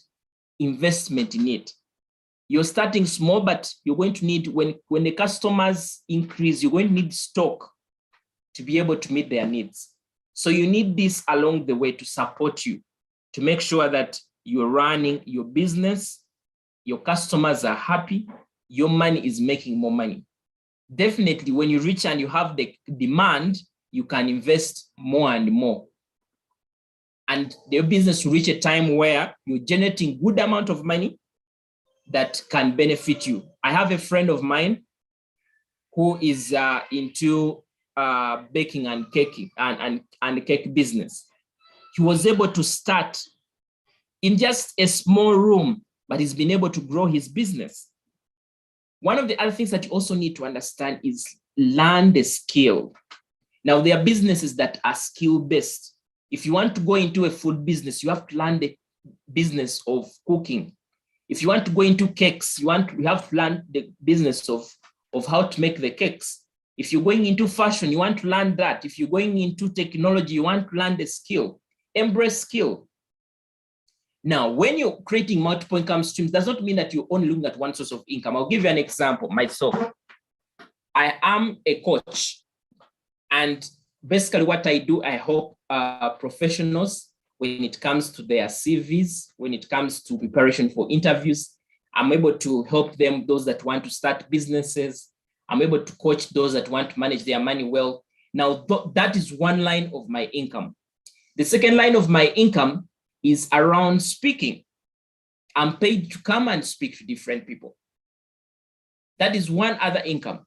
investment in it. You're starting small, but you're going to need, when the customers increase, you're going to need stock to be able to meet their needs. So you need this along the way to support you, to make sure that you're running your business, your customers are happy, your money is making more money. Definitely, when you reach and you have the demand, you can invest more and more. And the business will reach a time where you're generating good amount of money that can benefit you. I have a friend of mine who is into baking and cake and cake business. He was able to start in just a small room, but he's been able to grow his business. One of the other things that you also need to understand is learn the skill. Now, there are businesses that are skill-based. If you want to go into a food business, you have to learn the business of cooking. If you want to go into cakes, you have to learn the business of how to make the cakes. If you're going into fashion, you want to learn that. If you're going into technology, you want to learn the skill. Embrace skill. Now, when you're creating multiple income streams, does not mean that you're only looking at one source of income. I'll give you an example. Myself, I am a coach. And basically what I do, I help professionals when it comes to their CVs, when it comes to preparation for interviews. I'm able to help them, those that want to start businesses. I'm able to coach those that want to manage their money well. Now, that is one line of my income. The second line of my income is around speaking. I'm paid to come and speak to different people. That is one other income.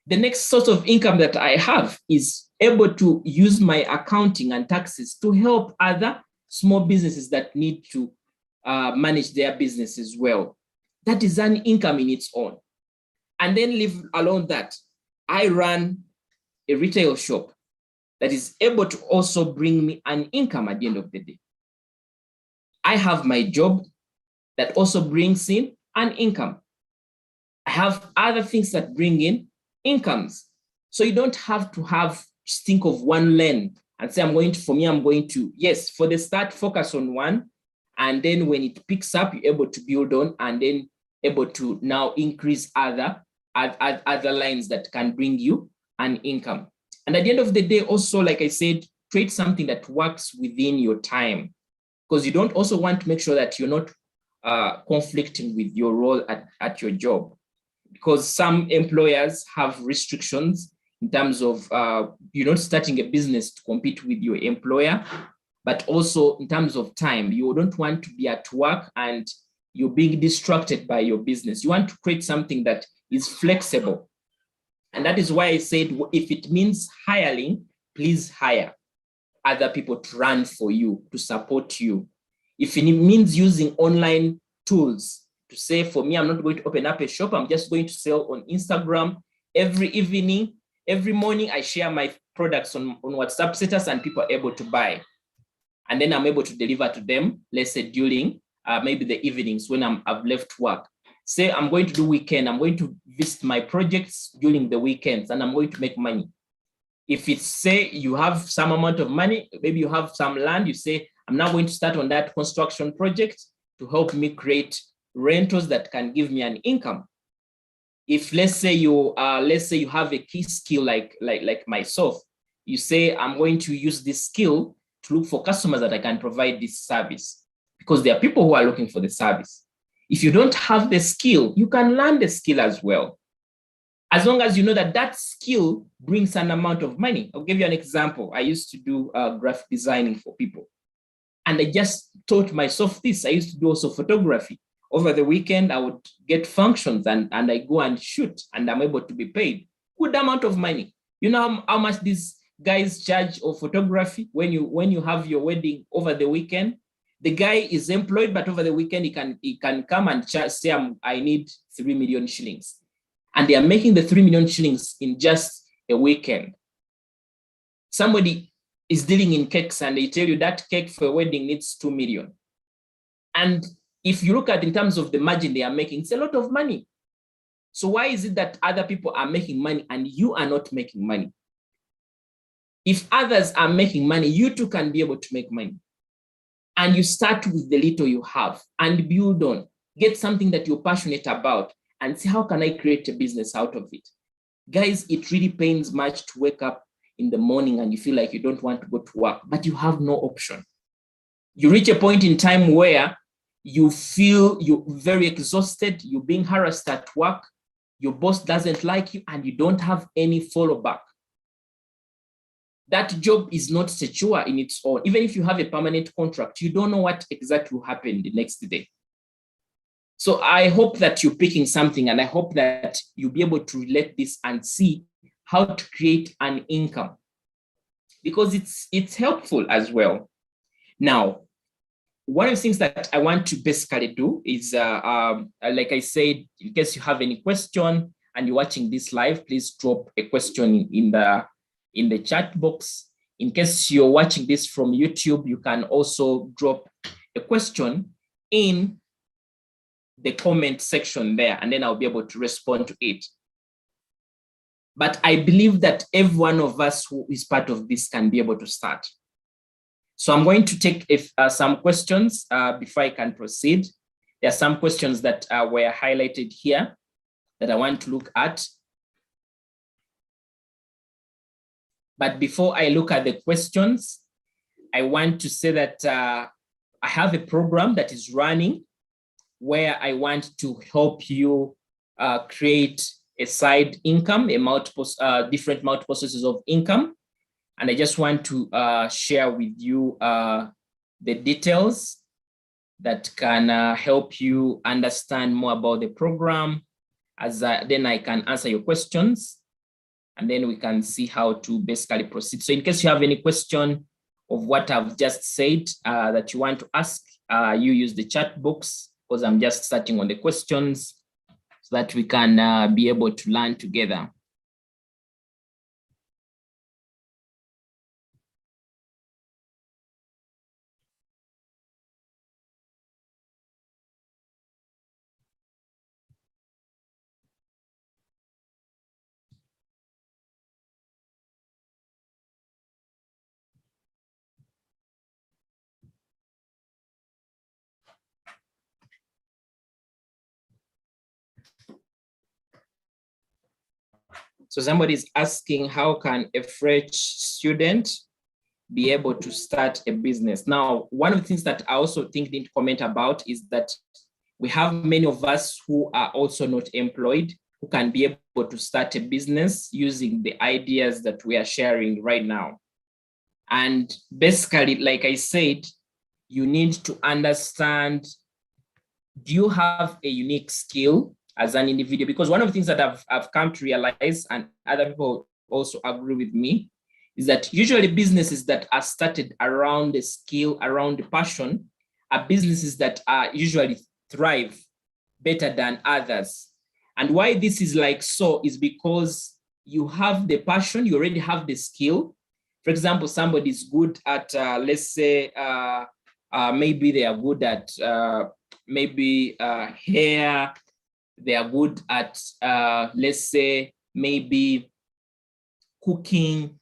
The next source of income that I have is able to use my accounting and taxes to help other small businesses that need to manage their business as well. That is an income in its own. And then leave alone that I run a retail shop that is able to also bring me an income at the end of the day. I have my job that also brings in an income. I have other things that bring in incomes. So you don't have to think of one lane and say, I'm going to, yes, for the start, focus on one. And then when it picks up, you're able to build on and then able to now increase other lines that can bring you an income. And at the end of the day, also, like I said, create something that works within your time, because you don't also want to make sure that you're not conflicting with your role at your job, because some employers have restrictions in terms of you're not starting a business to compete with your employer, but also in terms of time. You don't want to be at work and you're being distracted by your business. You want to create something that is flexible. And that is why I said, if it means hiring, please hire other people to run for you, to support you. If it means using online tools to say, for me, I'm not going to open up a shop, I'm just going to sell on Instagram. Every evening, every morning, I share my products on WhatsApp status and people are able to buy. And then I'm able to deliver to them, let's say during maybe the evenings when I've left work. Say I'm going to do weekend, I'm going to visit my projects during the weekends and I'm going to make money. If it's, say you have some amount of money, maybe you have some land, you say, I'm now going to start on that construction project to help me create rentals that can give me an income. If let's say you have a key skill like myself, you say, I'm going to use this skill to look for customers that I can provide this service, because there are people who are looking for the service. If you don't have the skill, you can learn the skill as well, as long as you know that that skill brings an amount of money. I'll give you an example. I used to do graphic designing for people, and I just taught myself this. I used to do also photography. Over the weekend, I would get functions and I go and shoot, and I'm able to be paid good amount of money. You know how much these guys charge of photography when you have your wedding over the weekend? The guy is employed, but over the weekend he can come and say, I need 3 million shillings. And they are making the 3 million shillings in just a weekend. Somebody is dealing in cakes and they tell you that cake for a wedding needs 2 million. And if you look at in terms of the margin they are making, it's a lot of money. So why is it that other people are making money and you are not making money? If others are making money, you too can be able to make money. And you start with the little you have and build on. Get something that you're passionate about and see, how can I create a business out of it? Guys, it really pains much to wake up in the morning and you feel like you don't want to go to work, but you have no option. You reach a point in time where you feel you're very exhausted, you're being harassed at work, your boss doesn't like you, and you don't have any follow back. That job is not secure in its own. Even if you have a permanent contract, you don't know what exactly will happen the next day. So I hope that you're picking something, and I hope that you'll be able to relate this and see how to create an income, because it's helpful as well. Now, one of the things that I want to basically do is, like I said, in case you have any question and you're watching this live, please drop a question in the chat box. In case you're watching this from YouTube, you can also drop a question in the comment section there, and then I'll be able to respond to it. But I believe that every one of us who is part of this can be able to start. So I'm going to take some questions before I can proceed. There are some questions that were highlighted here that I want to look at. But before I look at the questions, I want to say that I have a program that is running where I want to help you create a side income, different multiple sources of income. And I just want to share with you the details that can help you understand more about the program, as then I can answer your questions, and then we can see how to basically proceed. So in case you have any question, of what I've just said that you want to ask, you use the chat box, because I'm just starting on the questions so that we can be able to learn together. So somebody's asking, how can a fresh student be able to start a business? Now, one of the things that I also think need to comment about is that we have many of us who are also not employed, who can be able to start a business using the ideas that we are sharing right now. And basically, like I said, you need to understand, do you have a unique skill as an individual? Because one of the things that I've come to realize, and other people also agree with me, is that usually businesses that are started around the skill, around the passion, are businesses that are usually thrive better than others. And why this is like so is because you have the passion, you already have the skill. For example, somebody is good at, let's say, maybe they are good at hair, they are good at, let's say, maybe cooking,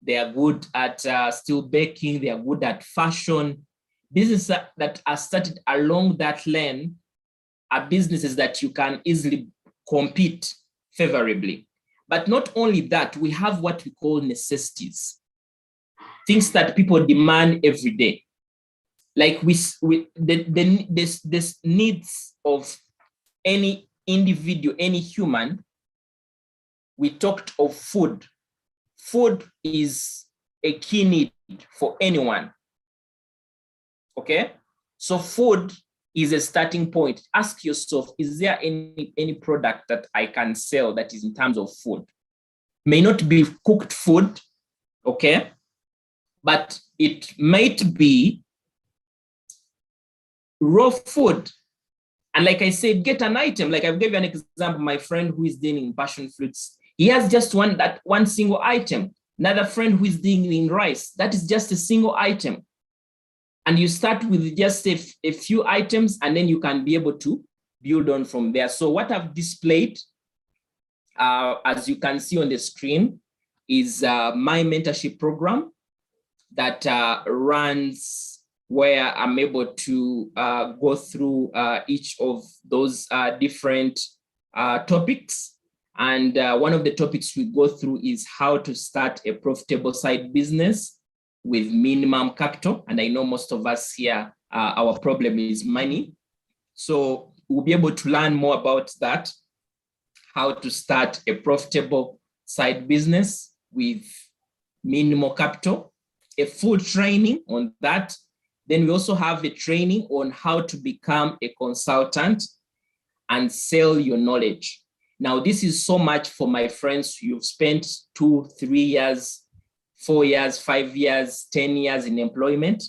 they are good at still baking, they are good at fashion. Businesses that are started along that lane are businesses that you can easily compete favorably. But not only that, we have what we call necessities, things that people demand every day. Like this needs of any individual, any human. We talked of food. Food is a key need for anyone. Okay, so food is a starting point. Ask yourself, is there any product that I can sell that is in terms of food? May not be cooked food, okay, but it might be raw food. And like I said, get an item. Like I've given you an example, my friend who is dealing in passion fruits, he has just one single item. Another friend who is dealing in rice, that is just a single item. And you start with just a few items, and then you can be able to build on from there. So what I've displayed, as you can see on the screen, is my mentorship program that runs where I'm able to go through each of those different topics. And one of the topics we go through is how to start a profitable side business with minimum capital. And I know most of us here, our problem is money. So we'll be able to learn more about that, how to start a profitable side business with minimal capital, a full training on that. Then we also have a training on how to become a consultant and sell your knowledge. Now, this is so much for my friends. You've spent 2, 3 years, 4 years, 5 years, 10 years in employment,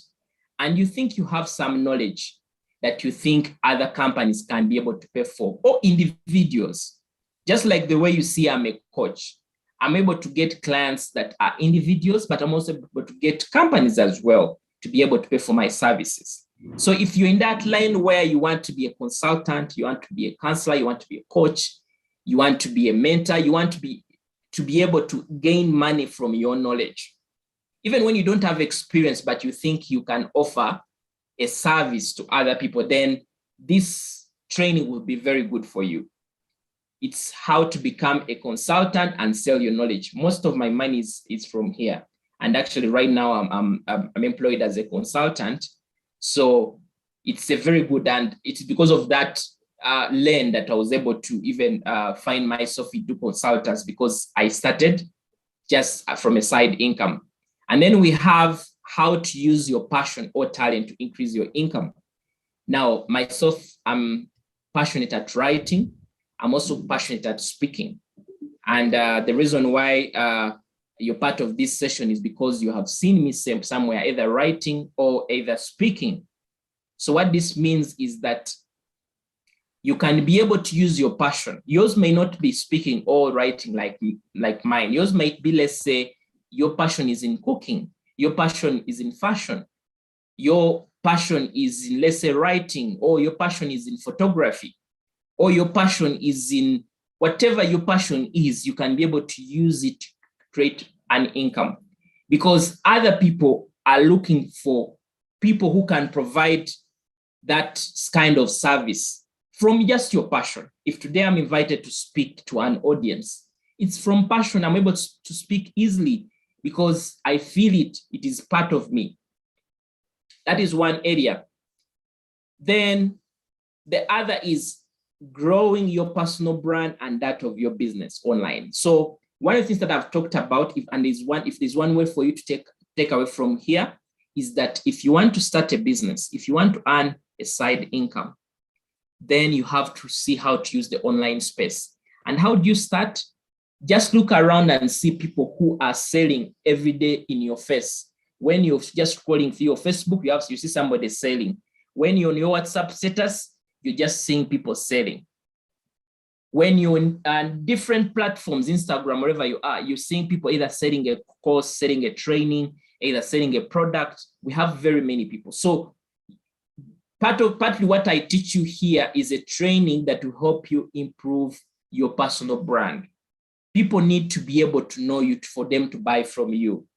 and you think you have some knowledge that you think other companies can be able to pay for, or individuals. Just like the way you see I'm a coach. I'm able to get clients that are individuals, but I'm also able to get companies as well to be able to pay for my services. So if you're in that line where you want to be a consultant, you want to be a counselor, you want to be a coach, you want to be a mentor, you want to be able to gain money from your knowledge. Even when you don't have experience, but you think you can offer a service to other people, then this training will be very good for you. It's how to become a consultant and sell your knowledge. Most of my money is from here. And actually right now I'm employed as a consultant. So it's a very good, and it's because of that lane that I was able to even find myself into consultants, because I started just from a side income. And then we have how to use your passion or talent to increase your income. Now, myself, I'm passionate at writing. I'm also passionate at speaking. And the reason why you're part of this session is because you have seen me somewhere, either writing or either speaking. So what this means is that you can be able to use your passion. Yours may not be speaking or writing like mine. Yours might be, let's say, your passion is in cooking. Your passion is in fashion. Your passion is in, let's say, writing, or your passion is in photography, or your passion is in whatever your passion is. You can be able to use it to create an income, because other people are looking for people who can provide that kind of service from just your passion. If today I'm invited to speak to an audience, it's from passion. I'm able to speak easily because I feel it. It is part of me. That is one area. Then the other is growing your personal brand and that of your business online. So one of the things that I've talked about, if there's one way for you to take away from here, is that if you want to start a business, if you want to earn a side income, then you have to see how to use the online space. And how do you start? Just look around and see people who are selling every day in your face. When you're just scrolling through your Facebook, you see somebody selling. When you're on your WhatsApp status, you're just seeing people selling. When you're on different platforms, Instagram, wherever you are, you're seeing people either selling a course, selling a training, either selling a product. We have very many people. So partly what I teach you here is a training that will help you improve your personal brand. People need to be able to know you for them to buy from you.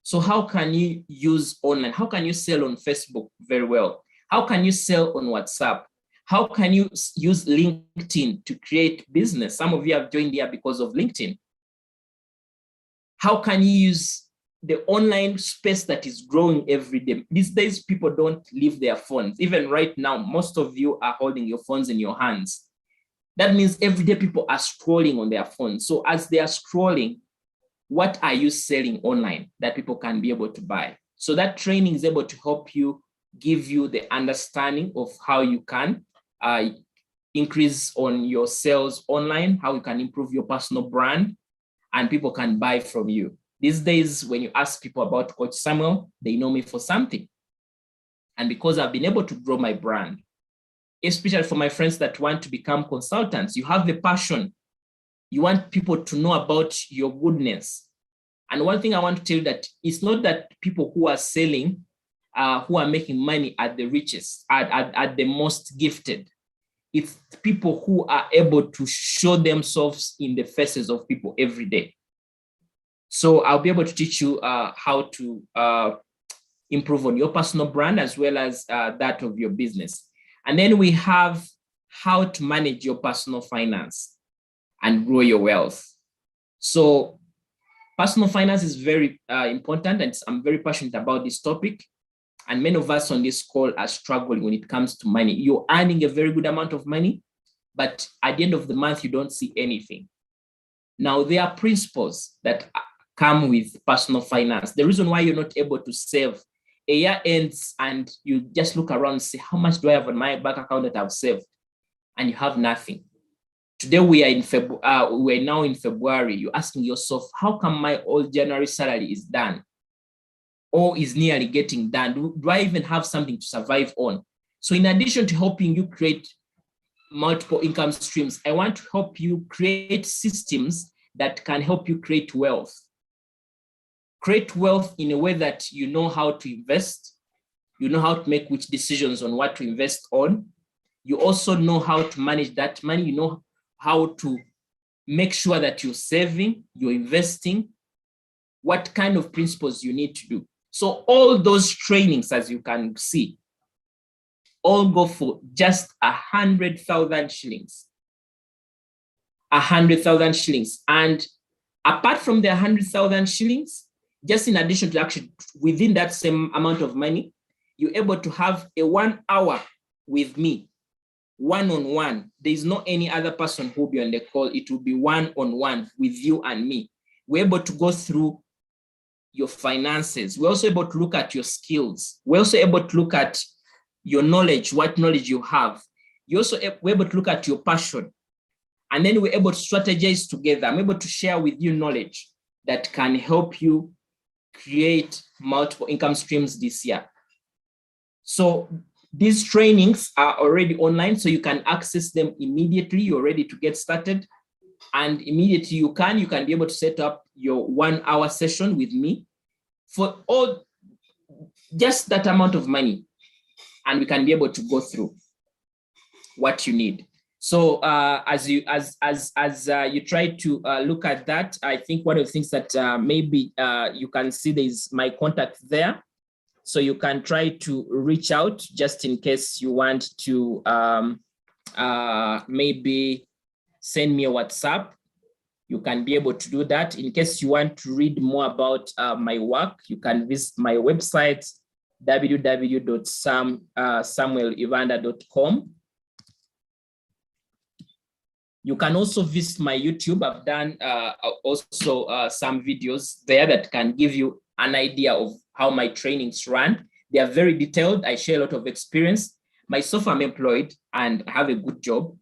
So how can you use online? How can you sell on Facebook very well? How can you sell on WhatsApp? How can you use LinkedIn to create business? Some of you have joined here because of LinkedIn. How can you use the online space that is growing every day? These days, people don't leave their phones. Even right now, most of you are holding your phones in your hands. That means every day people are scrolling on their phones. So as they are scrolling, what are you selling online that people can be able to buy? So that training is able to help you, give you the understanding of how you can increase on your sales online, how you can improve your personal brand, and people can buy from you. These days, when you ask people about Coach Samuel, they know me for something. And because I've been able to grow my brand, especially for my friends that want to become consultants, you have the passion. You want people to know about your goodness. And one thing I want to tell you that it's not that people who are selling, who are making money at the richest, at the most gifted. It's people who are able to show themselves in the faces of people every day. So I'll be able to teach you how to improve on your personal brand as well as that of your business. And then we have how to manage your personal finance and grow your wealth. So personal finance is very important, and I'm very passionate about this topic. And many of us on this call are struggling when it comes to money. You're earning a very good amount of money, but at the end of the month, you don't see anything. Now, there are principles that come with personal finance. The reason why you're not able to save, a year ends and you just look around and say, how much do I have on my bank account that I've saved? And you have nothing. Today we are in February. We're now in February. You're asking yourself, how come my old January salary is done, or is nearly getting done? Do I even have something to survive on? So in addition to helping you create multiple income streams, I want to help you create systems that can help you create wealth. Create wealth in a way that you know how to invest, you know how to make which decisions on what to invest on. You also know how to manage that money. You know how to make sure that you're saving, you're investing, what kind of principles you need to do. So all those trainings, as you can see, all go for just 100,000 shillings. 100,000 shillings. And apart from the 100,000 shillings, just in addition to actually within that same amount of money, you're able to have a 1 hour with me, one-on-one. There is no any other person who will be on the call. It will be one-on-one with you and me. We're able to go through your finances. We're also able to look at your skills. We're also able to look at your knowledge, what knowledge you have. We're able to look at your passion. And then we're able to strategize together. I'm able to share with you knowledge. that can help you create multiple income streams this year. So these trainings are already online, so you can access them immediately. You're ready to get started. And immediately you can be able to set up your 1 hour session with me for all just that amount of money. And we can be able to go through what you need. So as you try to look at that, I think one of the things that maybe you can see there's my contact there. So you can try to reach out just in case you want to maybe send me a WhatsApp. You can be able to do that. In case you want to read more about my work, you can visit my website, www.samuelivanda.com. You can also visit my YouTube. I've done also some videos there that can give you an idea of how my trainings run. They are very detailed. I share a lot of experience. Myself, I'm employed and I have a good job,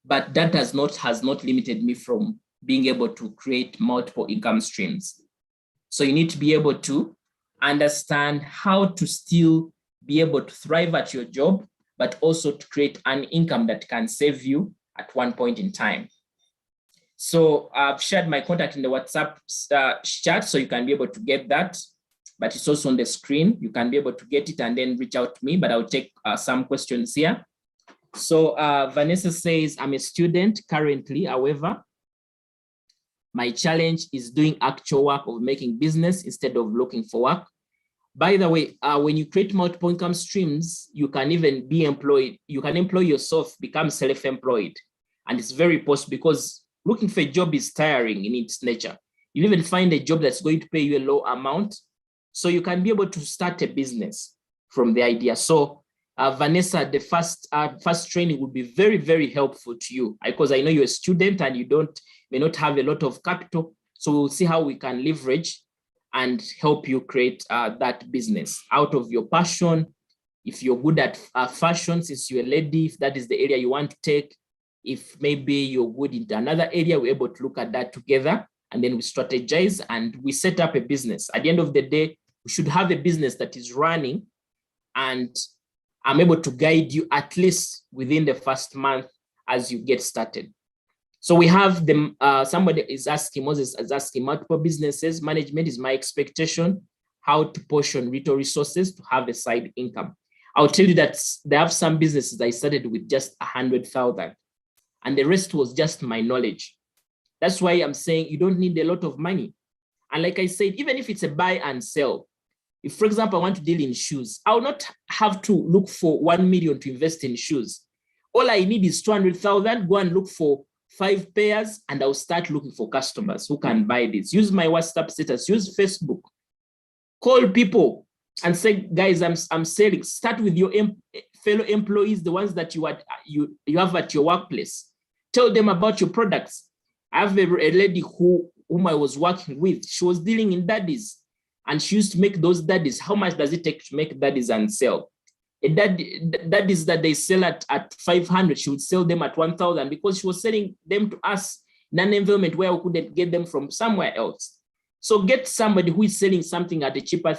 but that has not limited me from being able to create multiple income streams. So you need to be able to understand how to still be able to thrive at your job, but also to create an income that can save you at one point in time. So I've shared my contact in the WhatsApp chat, so you can be able to get that, but it's also on the screen. You can be able to get it and then reach out to me, but I'll take some questions here. So Vanessa says, I'm a student currently, however, my challenge is doing actual work of making business instead of looking for work. By the way, when you create multiple income streams, you can even be employed. You can employ yourself, become self-employed. And it's very possible because looking for a job is tiring in its nature. You'll even find a job that's going to pay you a low amount. So you can be able to start a business from the idea. So Vanessa, the first training will be very, very helpful to you because I know you're a student and you may not have a lot of capital. So we'll see how we can leverage and help you create that business out of your passion. If you're good at fashion, since you're a lady, if that is the area you want to take, if maybe you're good into another area, we're able to look at that together and then we strategize and we set up a business. At the end of the day, we should have a business that is running and I'm able to guide you at least within the first month as you get started. So we have them, somebody is asking, Moses is asking, multiple businesses management is my expectation, how to portion little resources to have a side income. I'll tell you that they have some businesses I started with just 100,000 and the rest was just my knowledge. That's why I'm saying you don't need a lot of money. And like I said, even if it's a buy and sell, if, for example, I want to deal in shoes, I will not have to look for 1 million to invest in shoes. All I need is 200,000, go and look for 5 pairs, and I'll start looking for customers who can buy this. Use my WhatsApp status, use Facebook, call people and say, guys, I'm selling. Start with your fellow employees, the ones that you have at your workplace. Tell them about your products. I have a lady whom I was working with. She was dealing in daddies. And she used to make those daddies. How much does it take to make daddies and sell? Daddies that they sell at 500, she would sell them at 1,000 because she was selling them to us in an environment where we couldn't get them from somewhere else. So get somebody who is selling something at a cheaper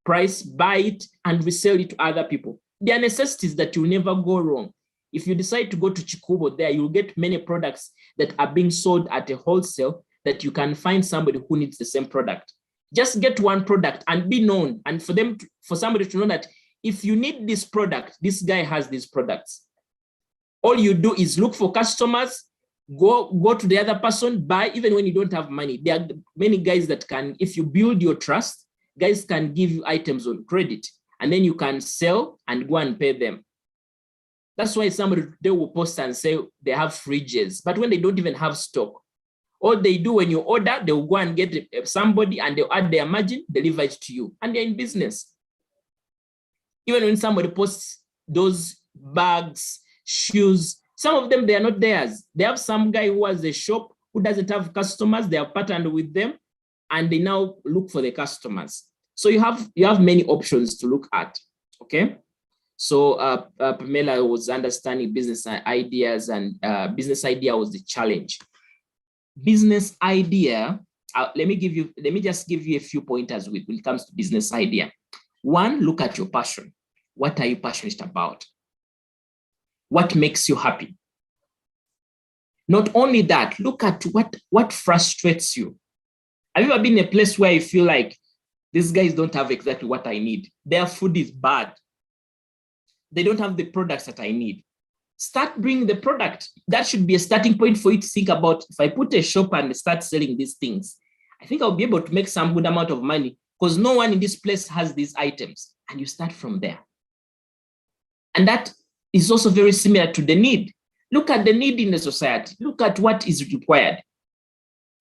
price, buy it and resell it to other people. There are necessities that you'll never go wrong. If you decide to go to Chikubo there, you'll get many products that are being sold at a wholesale that you can find somebody who needs the same product. Just get one product and be known, and for somebody to know that if you need this product, this guy has these products. All you do is look for customers, go to the other person, buy, even when you don't have money. There are many guys that can, if you build your trust, guys can give you items on credit, and then you can sell and go and pay them. That's why somebody, they will post and say they have fridges, but when they don't even have stock, all they do when you order, they'll go and get somebody and they'll add their margin, deliver it to you, and they're in business. Even when somebody posts those bags, shoes, some of them, they are not theirs. They have some guy who has a shop who doesn't have customers. They are partnered with them and they now look for the customers. So you have many options to look at, okay? So Pamela was understanding business ideas, and business idea was the challenge. Business idea let me just give you a few pointers when it comes to business idea. One, look at your passion. What are you passionate about? What makes you happy? Not only that, look at what frustrates you. Have you ever been in a place where you feel like these guys don't have exactly what I need? Their food is bad. They don't have the products that I need. Start bringing the product. That should be a starting point for you to think about. If I put a shop and start selling these things, I think I'll be able to make some good amount of money because no one in this place has these items. And you start from there. And that is also very similar to the need. Look at the need in the society. Look at what is required.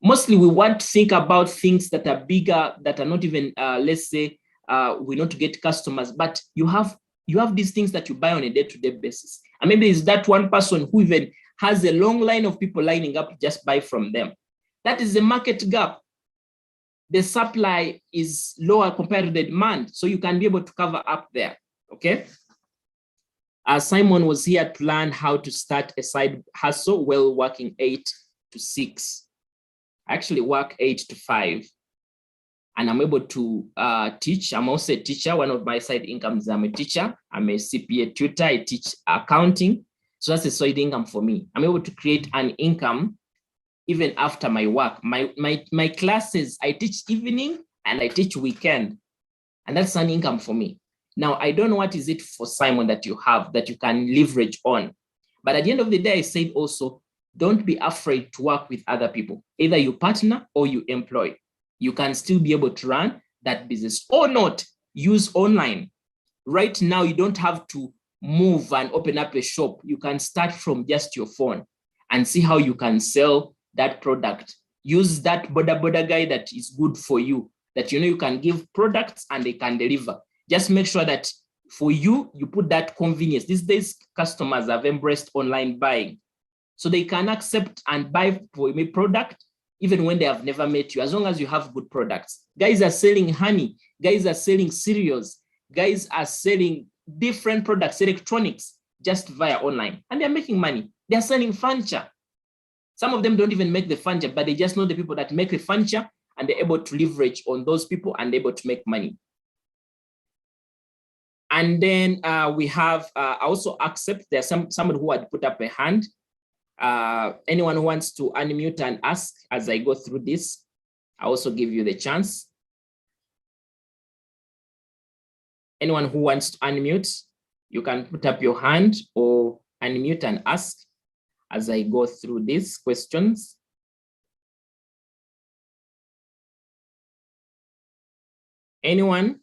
Mostly we want to think about things that are bigger, that are not even, let's say, we want to get customers, but you have these things that you buy on a day-to-day basis. And maybe it's that one person who even has a long line of people lining up to just buy from them. That is the market gap. The supply is lower compared to the demand, so you can be able to cover up there, okay? Simon was here to learn how to start a side hustle while working 8 to 6. I actually work 8 to 5. And I'm able to teach. I'm also a teacher. One of my side incomes, I'm a teacher. I'm a CPA tutor. I teach accounting. So that's a side income for me. I'm able to create an income even after my work. My classes, I teach evening and I teach weekend. And that's an income for me. Now, I don't know what is it for Simon that you have that you can leverage on. But at the end of the day, I said also, don't be afraid to work with other people. Either you partner or you employ. You can still be able to run that business or not. Use online. Right now, you don't have to move and open up a shop. You can start from just your phone and see how you can sell that product. Use that border guy that is good for you, that you know you can give products and they can deliver. Just make sure that for you, you put that convenience. These days, customers have embraced online buying. So they can accept and buy for a product even when they have never met you, as long as you have good products. Guys are selling honey. Guys are selling cereals. Guys are selling different products, electronics, just via online. And they're making money. They're selling furniture. Some of them don't even make the furniture, but they just know the people that make the furniture and they're able to leverage on those people and able to make money. And then we have also accept, there's somebody who had put up a hand. Anyone who wants to unmute and ask as I go through this, I also give you the chance. Anyone who wants to unmute, you can put up your hand or unmute and ask as I go through these questions. Anyone?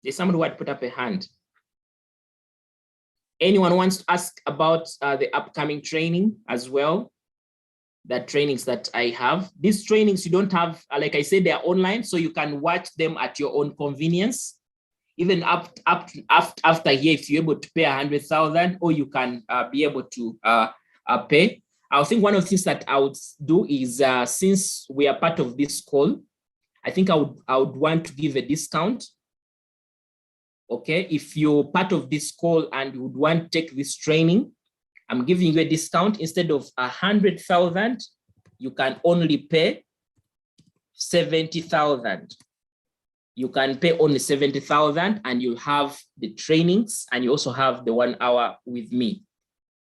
There's somebody who had put up a hand. Anyone wants to ask about the upcoming training as well? The trainings that I have. These trainings you don't have, like I said, they're online, so you can watch them at your own convenience. Even after here, if you're able to pay 100,000, or you can be able to pay. I think one of the things that I would do is, since we are part of this call, I think I would want to give a discount. Okay, if you're part of this call and you would want to take this training, I'm giving you a discount. Instead of 100,000, you can only pay 70,000. You can pay only 70,000 and you have the trainings and you also have the 1 hour with me.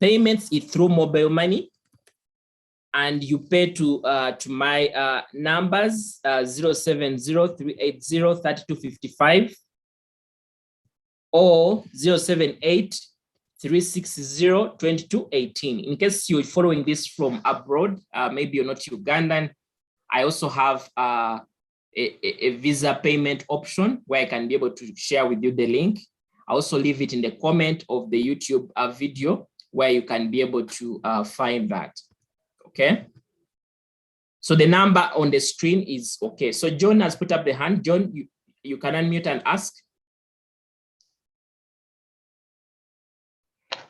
Payments is through mobile money, and you pay to my numbers 070-380-3255 or 078-360-2218. In case you're following this from abroad, maybe you're not Ugandan, I also have a Visa payment option where I can be able to share with you the link. I also leave it in the comment of the YouTube video where you can be able to find that. Okay. So the number on the screen is okay. So John has put up the hand. John, you can unmute and ask.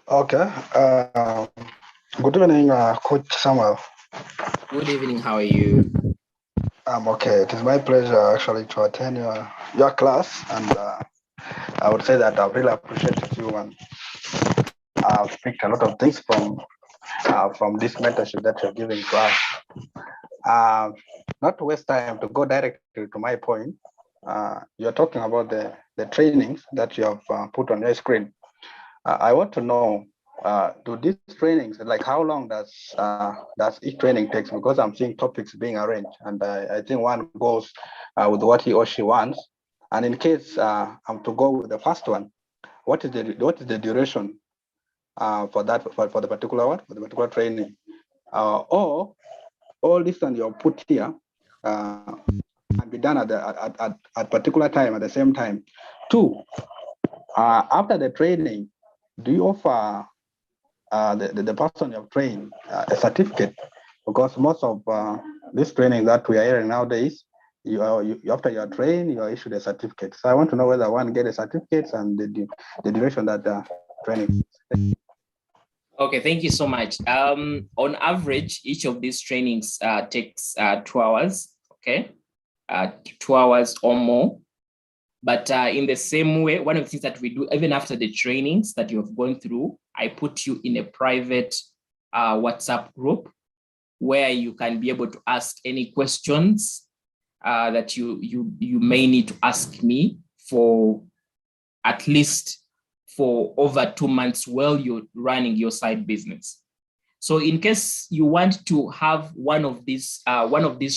Okay. Good evening, Coach Samuel. Good evening. How are you? I'm okay. It is my pleasure actually to attend your class, and I would say that I really appreciate you, and I've picked a lot of things from this mentorship that you're giving to us. not to waste time, to go directly to my point, you're talking about the trainings that you have put on your screen. I want to know, do these trainings, like how long does each training takes? Because I'm seeing topics being arranged, and I think one goes with what he or she wants. And in case I'm to go with the first one, what is the duration for the particular one, for the particular training? Or all this and you're put here and be done at particular time at the same time. Two, after the training, do you offer the person you have trained a certificate? Because most of this training that we are hearing nowadays, you after you are trained, you are issued a certificate. So I want to know whether one get a certificate and the duration that training. Okay, thank you so much. On average, each of these trainings takes 2 hours, okay? 2 hours or more. But in the same way, one of the things that we do, even after the trainings that you have gone through, I put you in a private WhatsApp group where you can be able to ask any questions that you may need to ask me for at least for over 2 months while you're running your side business. So in case you want to have one of these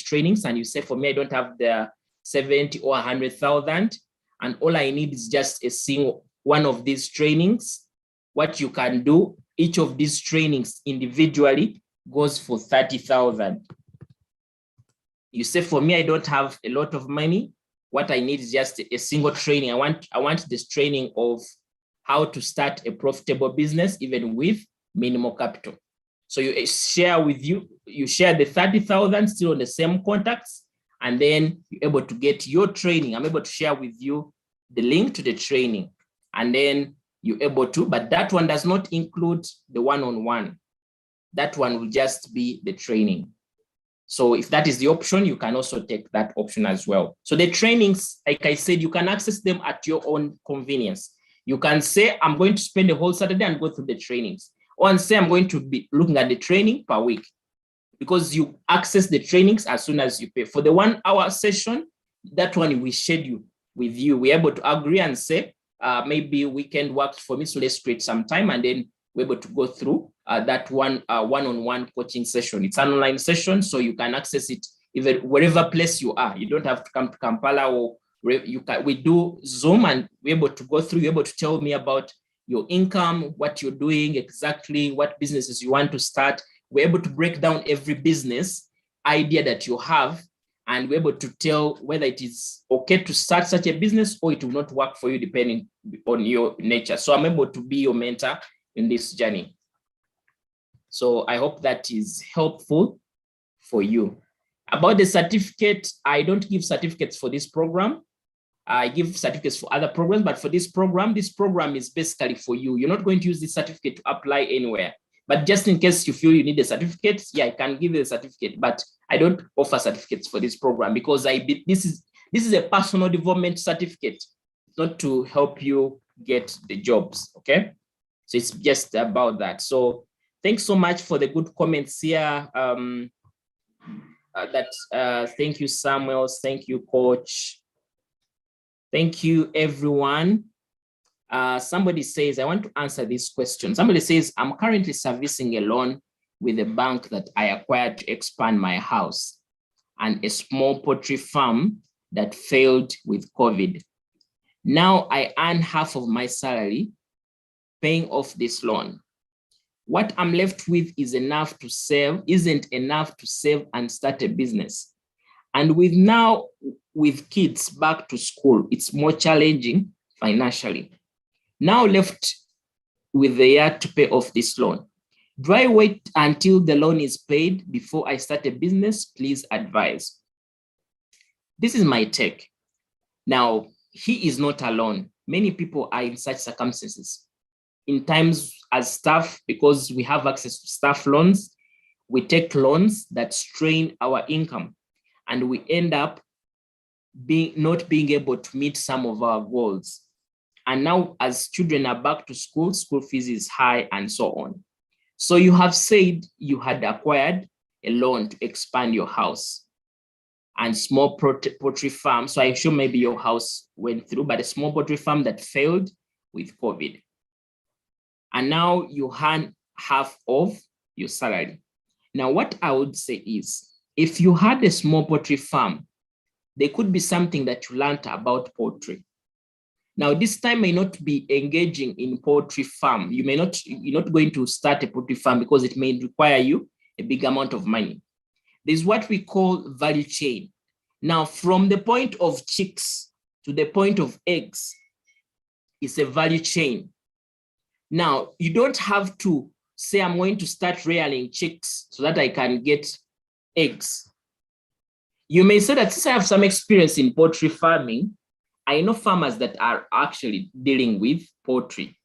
trainings and you say, for me, I don't have the 70 or 100,000, and all I need is just a single one of these trainings, what you can do, each of these trainings individually goes for 30,000. You say, for me, I don't have a lot of money. What I need is just a single training. I want this training of how to start a profitable business, even with minimal capital. So you share the 30,000 still on the same contacts, and then you're able to get your training. I'm able to share with you the link to the training, and then you're able to, but that one does not include the one-on-one. That one will just be the training. So if that is the option, you can also take that option as well. So the trainings, like I said, you can access them at your own convenience. You can say, I'm going to spend a whole Saturday and go through the trainings. Or say, I'm going to be looking at the training per week, because you access the trainings as soon as you pay. For the 1 hour session, that one we schedule with you. We're able to agree and say, maybe weekend works for me, so let's create some time, and then we're able to go through that one-on-one coaching session. It's an online session, so you can access it even wherever place you are. You don't have to come to Kampala, or we do Zoom, and we're able to go through. You're able to tell me about your income, what you're doing exactly, what businesses you want to start. We're able to break down every business idea that you have, and we're able to tell whether it is okay to start such a business or it will not work for you depending on your nature. So I'm able to be your mentor in this journey. So I hope that is helpful for you. About the certificate, I don't give certificates for this program. I give certificates for other programs, but for this program is basically for you. You're not going to use this certificate to apply anywhere. But just in case you feel you need a certificate, yeah, I can give you a certificate, but I don't offer certificates for this program because this is a personal development certificate, not to help you get the jobs, okay? So it's just about that. So thanks so much for the good comments here. Thank you, Samuel. Thank you, Coach. Thank you, everyone. Somebody says, I want to answer this question. Somebody says, I'm currently servicing a loan with a bank that I acquired to expand my house and a small poultry farm that failed with COVID. Now I earn half of my salary paying off this loan. What I'm left with isn't enough to save and start a business. And with kids back to school, it's more challenging financially. Now left with the year to pay off this loan. Do I wait until the loan is paid before I start a business? Please advise. This is my take. Now, he is not alone. Many people are in such circumstances. In times as staff, because we have access to staff loans, we take loans that strain our income, and we end up not being able to meet some of our goals. And now as children are back to school, school fees is high and so on. So you have said you had acquired a loan to expand your house. and small poultry farm. So I'm sure maybe your house went through, but a small poultry farm that failed with COVID. And now you earn half of your salary. Now, what I would say is, if you had a small poultry farm, there could be something that you learned about poultry. Now, this time may not be engaging in poultry farm. You're not going to start a poultry farm because it may require you a big amount of money. There's what we call value chain. Now, from the point of chicks to the point of eggs, it's a value chain. Now, you don't have to say, I'm going to start rearing chicks so that I can get eggs. You may say that since I have some experience in poultry farming, I know farmers that are actually dealing with poultry.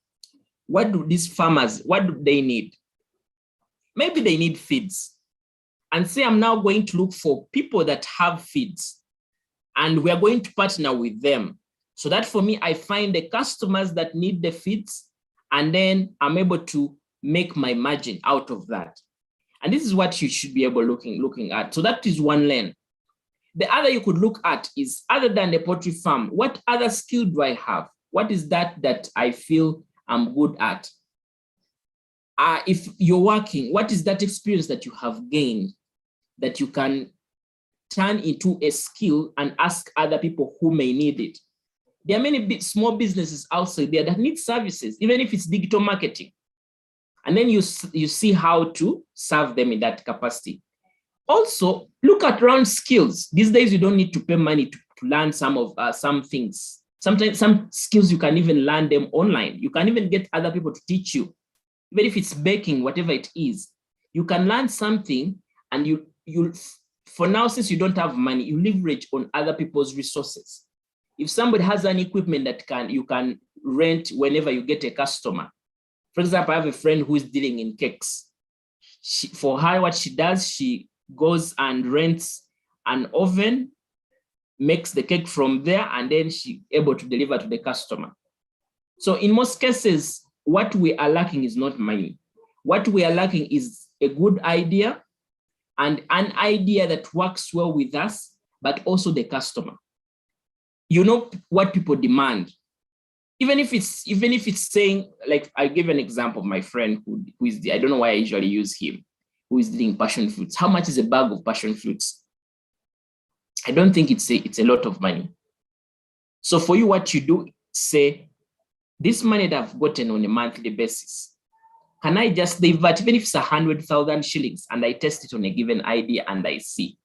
What do these farmers, what do they need? Maybe they need feeds. And say I'm now going to look for people that have feeds, and we are going to partner with them. So that for me, I find the customers that need the feeds, and then I'm able to make my margin out of that. And this is what you should be able looking at. So that is one lane. The other you could look at is, other than the poultry farm, what other skill do I have? What is that I feel I'm good at? If you're working, what is that experience that you have gained that you can turn into a skill and ask other people who may need it? There are many small businesses outside there that need services, even if it's digital marketing. And then you see how to serve them in that capacity. Also, look at around skills. These days, you don't need to pay money to learn some things. Sometimes some skills you can even learn them online. You can even get other people to teach you. Even if it's baking, whatever it is, you can learn something, and you for now, since you don't have money, you leverage on other people's resources. If somebody has an equipment that you can rent whenever you get a customer. For example, I have a friend who is dealing in cakes. For her, what she does, she goes and rents an oven, makes the cake from there, and then she's able to deliver to the customer. So in most cases, what we are lacking is not money. What we are lacking is a good idea, and an idea that works well with us, but also the customer. You know what people demand. Even if it's saying, like, I give an example of my friend who is, I don't know why I usually use him, who is doing passion fruits. How much is a bag of passion fruits? I don't think it's a lot of money. So for you, what you do, say, this money that I've gotten on a monthly basis, can I just divert, even if it's 100,000 shillings, and I test it on a given idea and I see,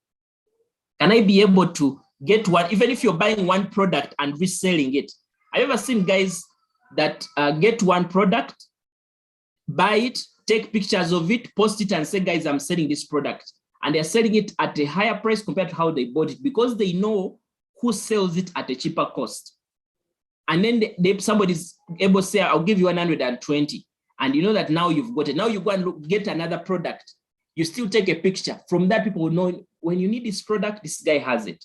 can I be able to get one, even if you're buying one product and reselling it? Have you ever seen guys that get one product, buy it, take pictures of it, post it, and say, guys, I'm selling this product. And they're selling it at a higher price compared to how they bought it, because they know who sells it at a cheaper cost. And then somebody's able to say, I'll give you 120. And you know that now you've got it. Now you go and get another product. You still take a picture. From that, people will know, when you need this product, this guy has it.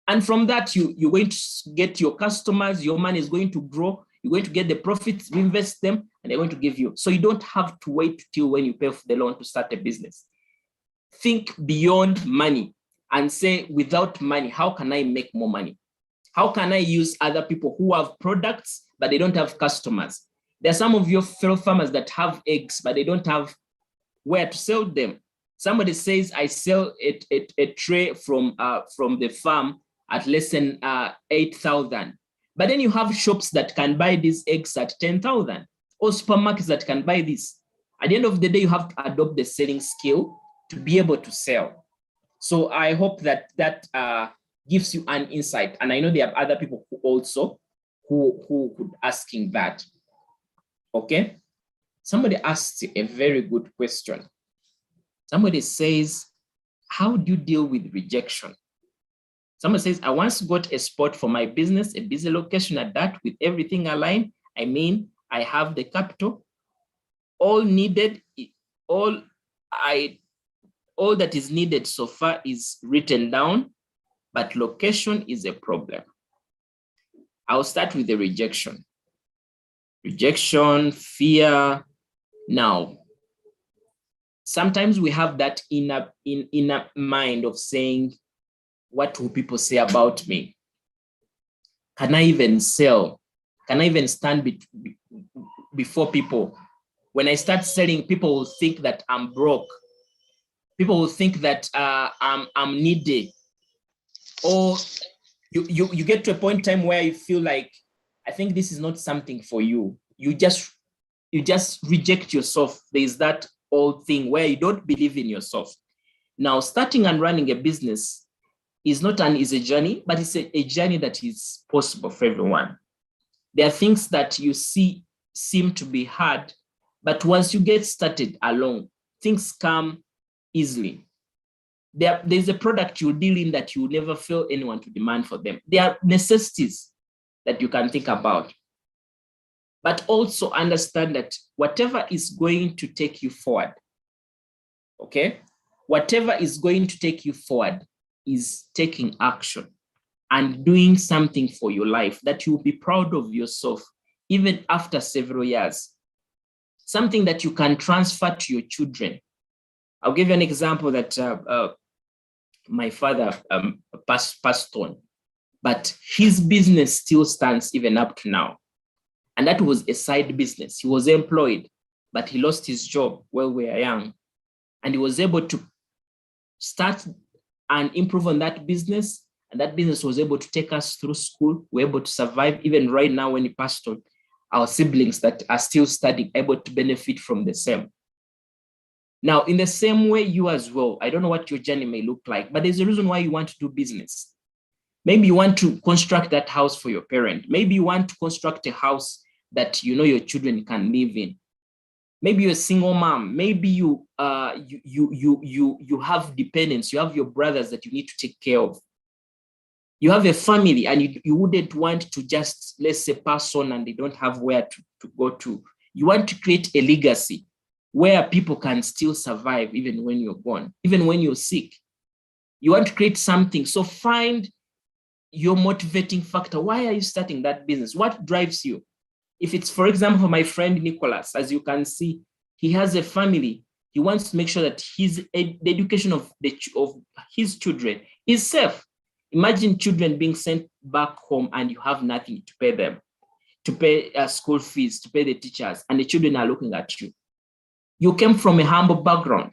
And from that, you're going to get your customers, your money is going to grow, you're going to get the profits, invest them, and they're going to give you. So you don't have to wait till when you pay for the loan to start a business. Think beyond money and say, without money, how can I make more money? How can I use other people who have products, but they don't have customers? There are some of your fellow farmers that have eggs, but they don't have where to sell them. Somebody says, I sell a tray from the farm at less than 8,000. But then you have shops that can buy these eggs at 10,000, or supermarkets that can buy this. At the end of the day, you have to adopt the selling skill to be able to sell. So I hope that gives you an insight. And I know there are other people who also who could asking that. Okay. Somebody asked a very good question. Somebody says, how do you deal with rejection? Someone says, I once got a spot for my business, a busy location at that, with everything aligned. I mean, I have the capital, all needed, all that is needed so far is written down, but location is a problem. I'll start with the rejection. Rejection, fear. Now, sometimes we have that inner mind of saying, What will people say about me? Can I even sell? Can I even stand before people? When I start selling, people will think that I'm broke. People will think that I'm needy. Or you get to a point in time where you feel like, I think this is not something for you. You just reject yourself. There's that old thing where you don't believe in yourself. Now, starting and running a business is not an easy journey, but it's a journey that is possible for everyone. There are things that you seem to be hard, but once you get started alone, things come easily. There's a product you deal in that you will never feel anyone to demand for them. There are necessities that you can think about. But also understand that whatever is going to take you forward, okay? Whatever is going to take you forward is taking action and doing something for your life that you'll be proud of yourself, even after several years. Something that you can transfer to your children. I'll give you an example that my father passed on, but his business still stands even up to now. And that was a side business. He was employed, but he lost his job while we were young. And he was able to start and improve on that business. And that business was able to take us through school. We're able to survive. Even right now, when he passed on, our siblings that are still studying, able to benefit from the same. Now, in the same way, you as well, I don't know what your journey may look like, but there's a reason why you want to do business. Maybe you want to construct that house for your parent. Maybe you want to construct a house that you know your children can live in. Maybe you're a single mom. Maybe you have dependents. You have your brothers that you need to take care of. You have a family and you wouldn't want to just, let's say, pass on and they don't have where to go to. You want to create a legacy where people can still survive even when you're gone, even when you're sick. You want to create something. So find your motivating factor. Why are you starting that business? What drives you? If it's, for example, my friend Nicholas, as you can see, he has a family. He wants to make sure that the education of his children is safe. Imagine children being sent back home and you have nothing to pay them, to pay school fees, to pay the teachers, and the children are looking at you. You came from a humble background.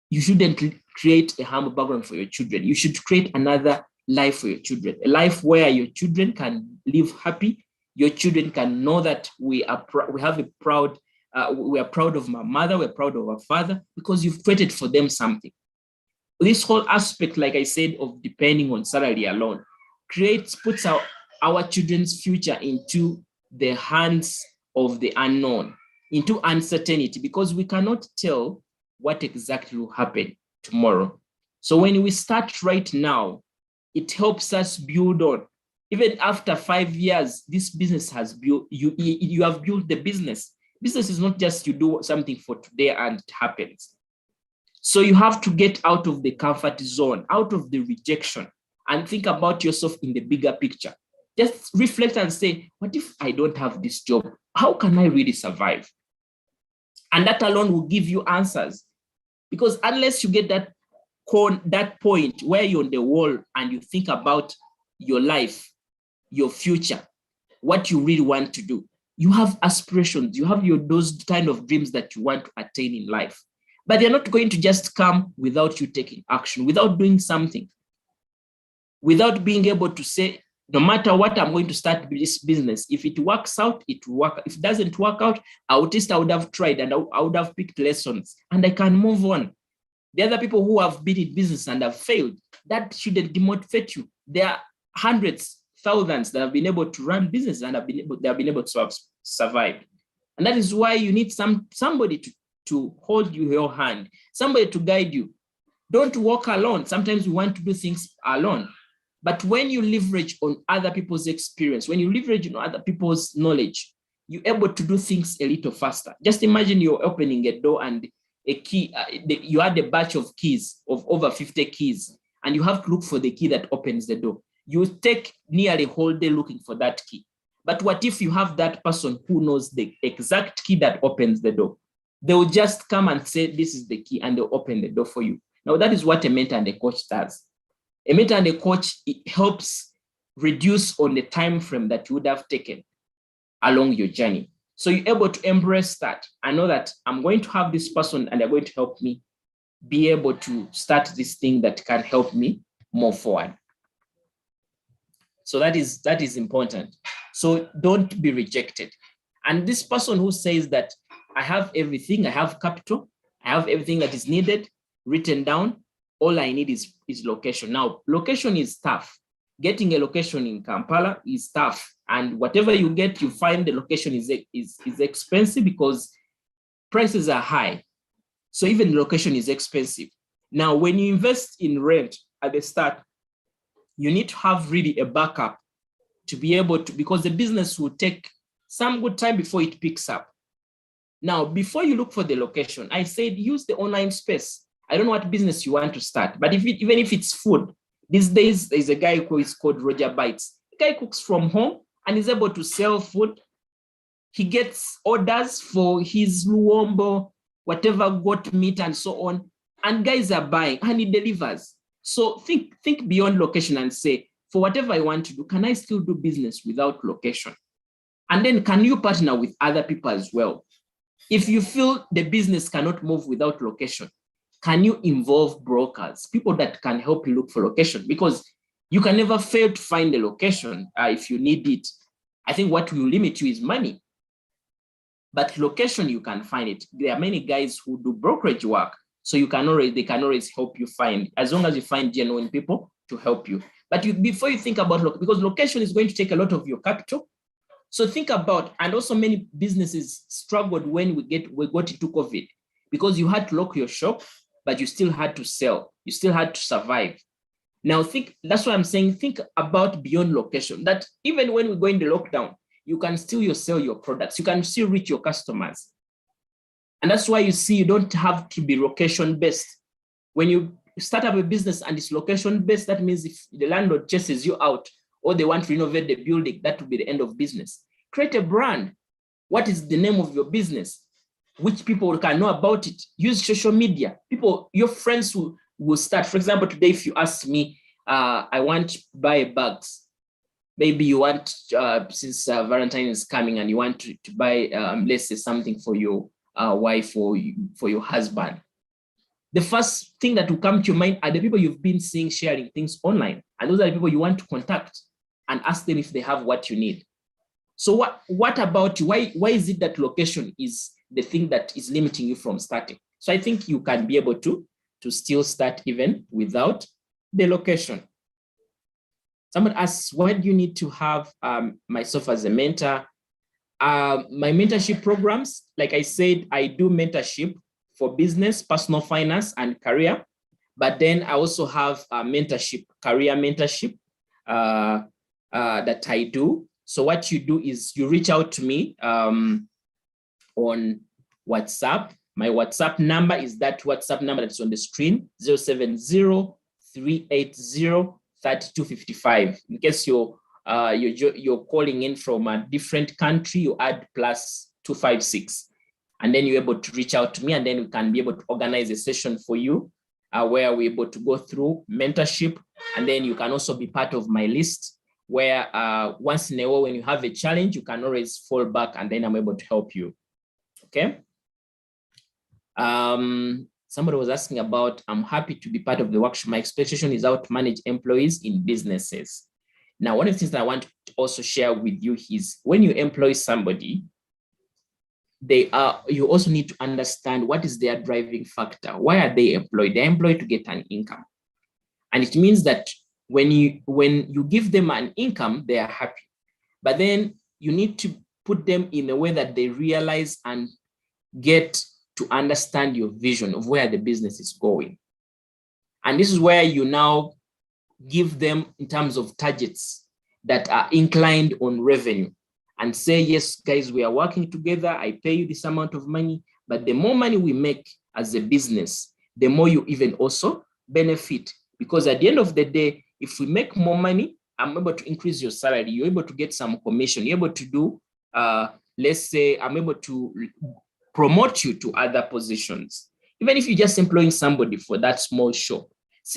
You shouldn't create a humble background for your children. You should create another life for your children, a life where your children can live happy. Your children can know that we are proud of my mother, we're proud of our father, because you've created for them something. This whole aspect, like I said, of depending on salary alone, puts our children's future into the hands of the unknown, into uncertainty, because we cannot tell what exactly will happen tomorrow. So when we start right now, it helps us build on. Even after 5 years, this business has built, you have built the business. Business is not just you do something for today and it happens. So you have to get out of the comfort zone, out of the rejection, and think about yourself in the bigger picture. Just reflect and say, what if I don't have this job? How can I really survive? And that alone will give you answers. Because unless you get that point where you're on the wall and you think about your life, your future, what you really want to do, you have aspirations, you have those kind of dreams that you want to attain in life. But they're not going to just come without you taking action, without doing something, without being able to say, no matter what, I'm going to start this business. If it works out, it will work. If it doesn't work out, I would have tried and I would have picked lessons and I can move on. The other people who have been in business and have failed, that shouldn't demotivate you. There are hundreds, thousands that have been able to run business and they have been able to survive. And that is why you need somebody to hold your hand, somebody to guide you. Don't walk alone. Sometimes we want to do things alone. But when you leverage on other people's experience, when you leverage on other people's knowledge, you're able to do things a little faster. Just imagine you're opening a door and a key, you had a batch of keys, of over 50 keys, and you have to look for the key that opens the door. You take nearly a whole day looking for that key. But what if you have that person who knows the exact key that opens the door? They will just come and say, this is the key, and they'll open the door for you. Now, that is what a mentor and a coach does. A mentor and a coach, it helps reduce on the time frame that you would have taken along your journey. So you're able to embrace that. I know that I'm going to have this person and they're going to help me be able to start this thing that can help me move forward. So that is important. So don't be rejected. And this person who says that I have everything, I have capital, I have everything that is needed written down, all I need is location. Now, location is tough. Getting a location in Kampala is tough. And whatever you get, you find the location is expensive because prices are high. So even the location is expensive. Now, when you invest in rent at the start, you need to have really a backup to be able to, because the business will take some good time before it picks up. Now, before you look for the location, I said use the online space. I don't know what business you want to start, but even if it's food, these days there's a guy who is called Roger Bites. The guy cooks from home and is able to sell food. He gets orders for his luombo, whatever, goat meat and so on, and guys are buying and he delivers. So think beyond location and say, for whatever I want to do, can I still do business without location? And then can you partner with other people as well? If you feel the business cannot move without location, can you involve brokers, people that can help you look for location? Because you can never fail to find a location if you need it. I think what will limit you is money. But location, you can find it. There are many guys who do brokerage work. So they can always help you find, as long as you find genuine people to help you. But before you think about, because location is going to take a lot of your capital. So think about, and also many businesses struggled when we got into COVID, because you had to lock your shop, but you still had to sell. You still had to survive. Now that's why I'm saying, think about beyond location, that even when we go into lockdown, you can still sell your products. You can still reach your customers. And that's why you see, you don't have to be location-based. When you start up a business and it's location-based, that means if the landlord chases you out or they want to renovate the building, that will be the end of business. Create a brand. What is the name of your business? Which people can know about it? Use social media. People, your friends will start. For example, today, if you ask me, I want to buy bags. Maybe you want, since Valentine is coming and you want to buy, let's say, something for your wife or for your husband. The first thing that will come to your mind are the people you've been seeing sharing things online. And those are the people you want to contact and ask them if they have what you need. So what about you? Why is it that location is the thing that is limiting you from starting? So I think you can be able to still start even without the location. Someone asks, why do you need to have myself as a mentor? My mentorship programs, like I said, I do mentorship for business, personal finance, and career. But then I also have a mentorship, career mentorship that I do. So what you do is you reach out to me on WhatsApp. My WhatsApp number is that WhatsApp number that's on the screen, 070-380-3255. In case you're calling in from a different country, you add +256. And then you're able to reach out to me, and then we can be able to organize a session for you where we're able to go through mentorship. And then you can also be part of my list where once in a while, when you have a challenge, you can always fall back and then I'm able to help you. Okay. Somebody was asking about, I'm happy to be part of the workshop. My expectation is how to manage employees in businesses. Now, one of the things that I want to also share with you is when you employ somebody, you also need to understand what is their driving factor. Why are they employed? They're employed to get an income. And it means that when you give them an income, they are happy. But then you need to put them in a way that they realize and get to understand your vision of where the business is going. And this is where you now give them in terms of targets that are inclined on revenue and say, yes, guys, we are working together. I pay you this amount of money, but the more money we make as a business, the more you even also benefit. Because at the end of the day, if we make more money, I'm able to increase your salary. You're able to get some commission. You're able to do, let's say, I'm able to promote you to other positions. Even if you're just employing somebody for that small shop,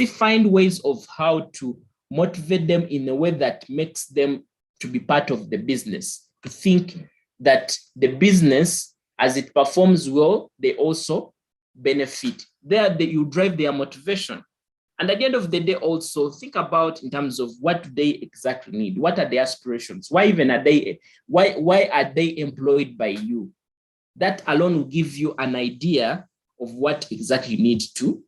find ways of how to motivate them in a way that makes them to be part of the business, to think that the business, as it performs well, they also benefit. There, you drive their motivation. And at the end of the day, also think about in terms of what do they exactly need? What are their aspirations? Why even are they, why are they employed by you? That alone will give you an idea of what exactly you need to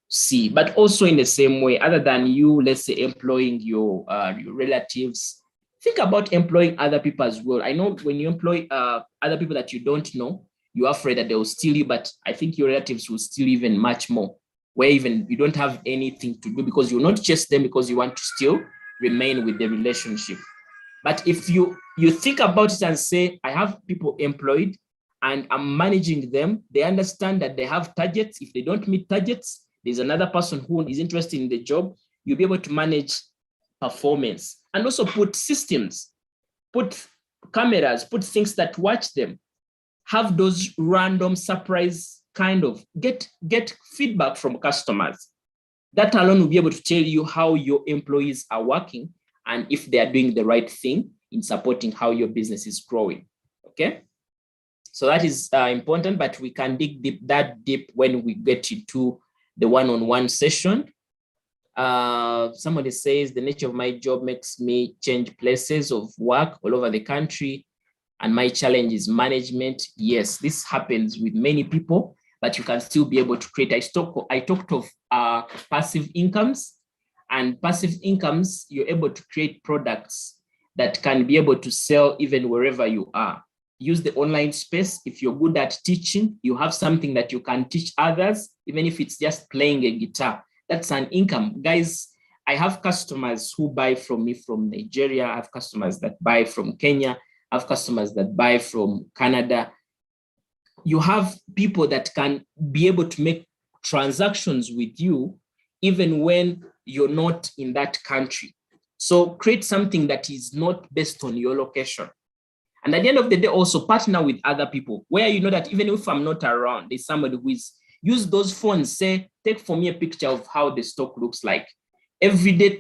see. But also in the same way, other than you, let's say, employing your relatives, think about employing other people as well. I know when you employ other people that you don't know, you're afraid that they will steal you, but I think your relatives will steal even much more, where even you don't have anything to do because you not chase them because you want to still remain with the relationship. But if you think about it and say, I have people employed and I'm managing them, they understand that they have targets. If they don't meet targets, there's another person who is interested in the job. You'll be able to manage performance and also put systems, put cameras, put things that watch them, have those random surprise kind of get feedback from customers. That alone will be able to tell you how your employees are working and if they are doing the right thing in supporting how your business is growing. Okay, so that is important, but we can dig deep when we get into the one-on-one session. Somebody says the nature of my job makes me change places of work all over the country, and my challenge is management. Yes, this happens with many people, but you can still be able to create. I talked of passive incomes, and passive incomes, you're able to create products that can be able to sell even wherever you are. Use the online space. If you're good at teaching, you have something that you can teach others, even if it's just playing a guitar. That's an income. Guys, I have customers who buy from me from Nigeria. I have customers that buy from Kenya. I have customers that buy from Canada. You have people that can be able to make transactions with you even when you're not in that country. So create something that is not based on your location. And at the end of the day, also partner with other people where you know that even if I'm not around, there's somebody who is, use those phones, say, take for me a picture of how the stock looks like. Every day,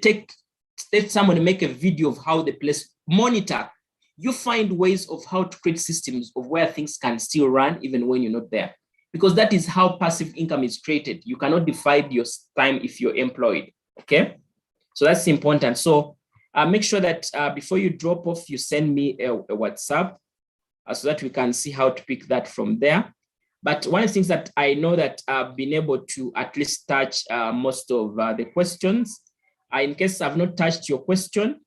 let someone make a video of how the place, monitor. You find ways of how to create systems of where things can still run even when you're not there. Because that is how passive income is created. You cannot divide your time if you're employed, okay? So that's important. So make sure that before you drop off, you send me a WhatsApp so that we can see how to pick that from there. But one of the things that I know that I've been able to at least touch most of the questions. In case I've not touched your question,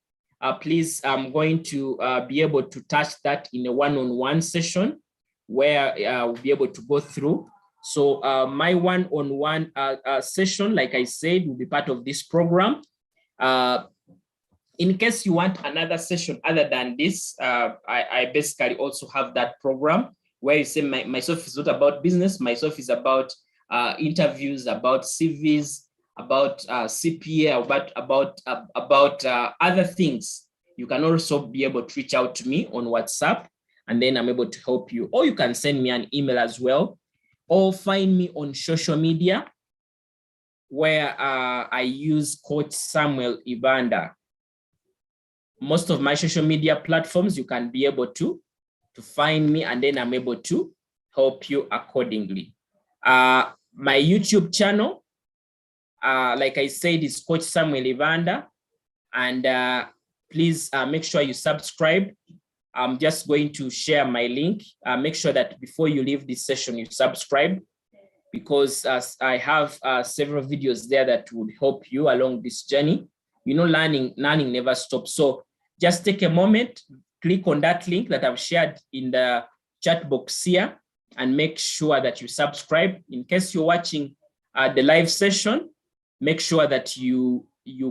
please, I'm going to be able to touch that in a one-on-one session where we'll be able to go through. So my one-on-one session, like I said, will be part of this program. In case you want another session other than this, I basically also have that program where you say myself is not about business, myself is about interviews, about CVs, about CPA, about other things. You can also be able to reach out to me on WhatsApp, and then I'm able to help you. Or you can send me an email as well, or find me on social media where I use Coach Samuel Ibanda. Most of my social media platforms, you can be able to find me, and then I'm able to help you accordingly. My YouTube channel, like I said, is Coach Samuel Ibanda, and please make sure you subscribe. I'm just going to share my link. Make sure that before you leave this session, you subscribe, because I have several videos there that would help you along this journey. You know, learning never stops. So just take a moment, click on that link that I've shared in the chat box here, and make sure that you subscribe. In case you're watching the live session, make sure that you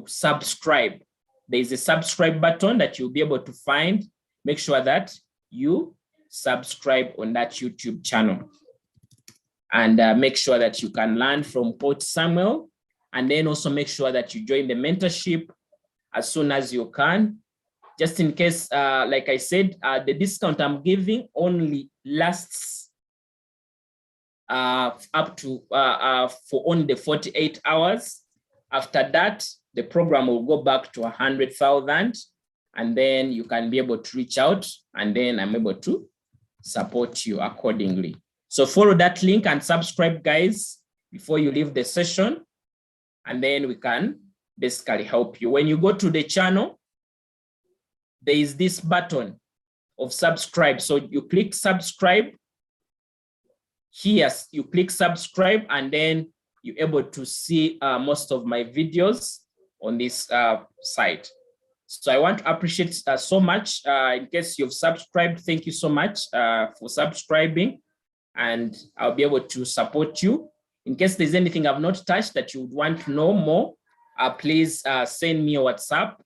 subscribe. There is a subscribe button that you'll be able to find. Make sure that you subscribe on that YouTube channel, and make sure that you can learn from Coach Samuel, and then also make sure that you join the mentorship as soon as you can. Just in case, like I said, the discount I'm giving only lasts up to for only the 48 hours. After that, the program will go back to 100,000, and then you can be able to reach out, and then I'm able to support you accordingly. So follow that link and subscribe, guys, before you leave the session, and then we can basically help you. When you go to the channel, there is this button of subscribe. So you click subscribe. Here, you click subscribe, and then you're able to see most of my videos on this site. So I want to appreciate so much. In case you've subscribed, thank you so much for subscribing, and I'll be able to support you. In case there's anything I've not touched that you would want to know more, please send me a WhatsApp,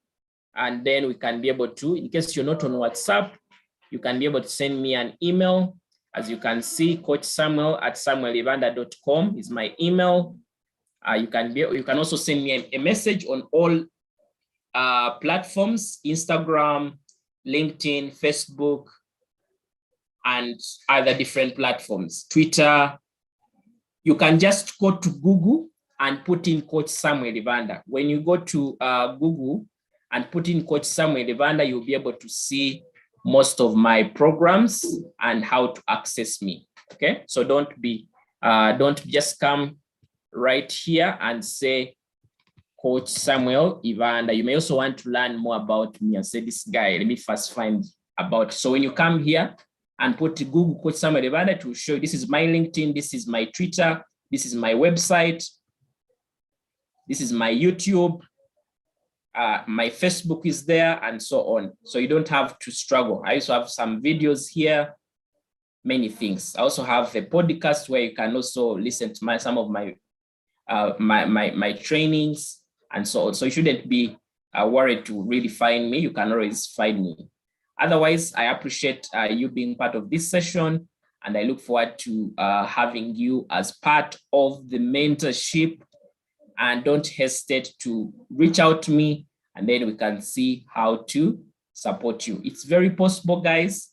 and then we can be able to, in case you're not on WhatsApp, you can be able to send me an email. As you can see, Coach Samuel at samuelivanda.com is my email. You can also send me a message on all platforms: Instagram, LinkedIn, Facebook, and other different platforms, Twitter. You can just go to Google and put in Coach Samuel Ivanda. When you go to Google and put in Coach Samuel Ivanda, you'll be able to see most of my programs and how to access me. Okay, so don't just come right here and say Coach Samuel Ivanda. You may also want to learn more about me and say, this guy, let me first find about. So when you come here and put Google Coach Samuel Ivanda, to show you this is my LinkedIn, this is my Twitter, this is my website, this is my YouTube, my Facebook is there, and so on. So you don't have to struggle. I also have some videos here, many things. I also have a podcast where you can also listen to some of my my trainings and so on. So you shouldn't be worried to really find me. You can always find me. Otherwise, I appreciate you being part of this session, and I look forward to having you as part of the mentorship. And don't hesitate to reach out to me, and then we can see how to support you. It's very possible, guys.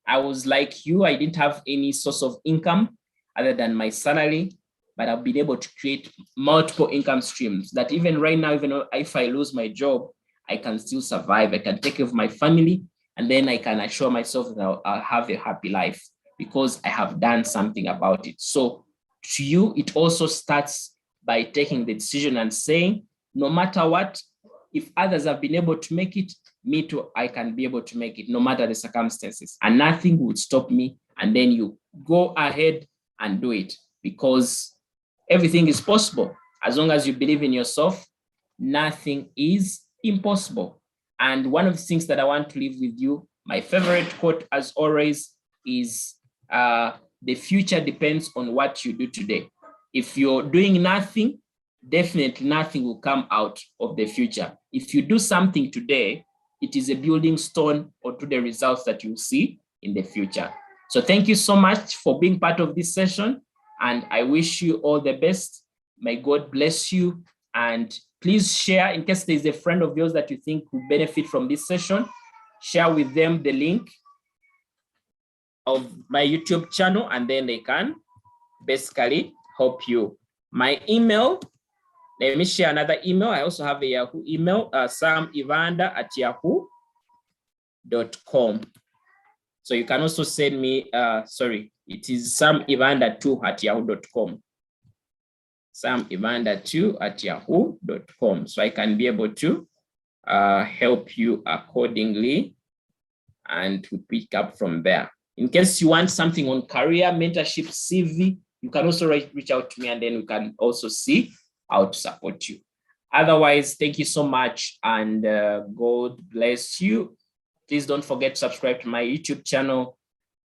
I was like you, I didn't have any source of income other than my salary, but I've been able to create multiple income streams that even right now, even if I lose my job, I can still survive. I can take care of my family, and then I can assure myself that I'll have a happy life because I have done something about it. So to you, it also starts by taking the decision and saying, no matter what, if others have been able to make it, me too, I can be able to make it no matter the circumstances, and nothing would stop me. And then you go ahead and do it, because everything is possible. As long as you believe in yourself, nothing is impossible. And one of the things that I want to leave with you, my favorite quote as always, is the future depends on what you do today. If you're doing nothing, definitely nothing will come out of the future. If you do something today, it is a building stone to the results that you see in the future. So thank you so much for being part of this session, and I wish you all the best. May God bless you, and please share in case there's a friend of yours that you think will benefit from this session. Share with them the link of my YouTube channel, and then they can basically help you. My email, let me share another email. I also have a Yahoo email, samivanda@yahoo.com. So you can also send me, it is samivanda2@yahoo.com. samivanda2@yahoo.com. So I can be able to help you accordingly, and we pick up from there. In case you want something on career, mentorship, CV, you can also reach out to me, and then we can also see how to support you. Otherwise, thank you so much, and God bless you. Please don't forget to subscribe to my YouTube channel,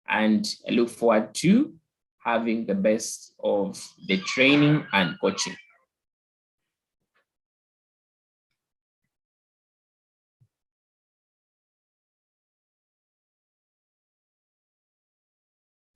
and I look forward to having the best of the training and coaching.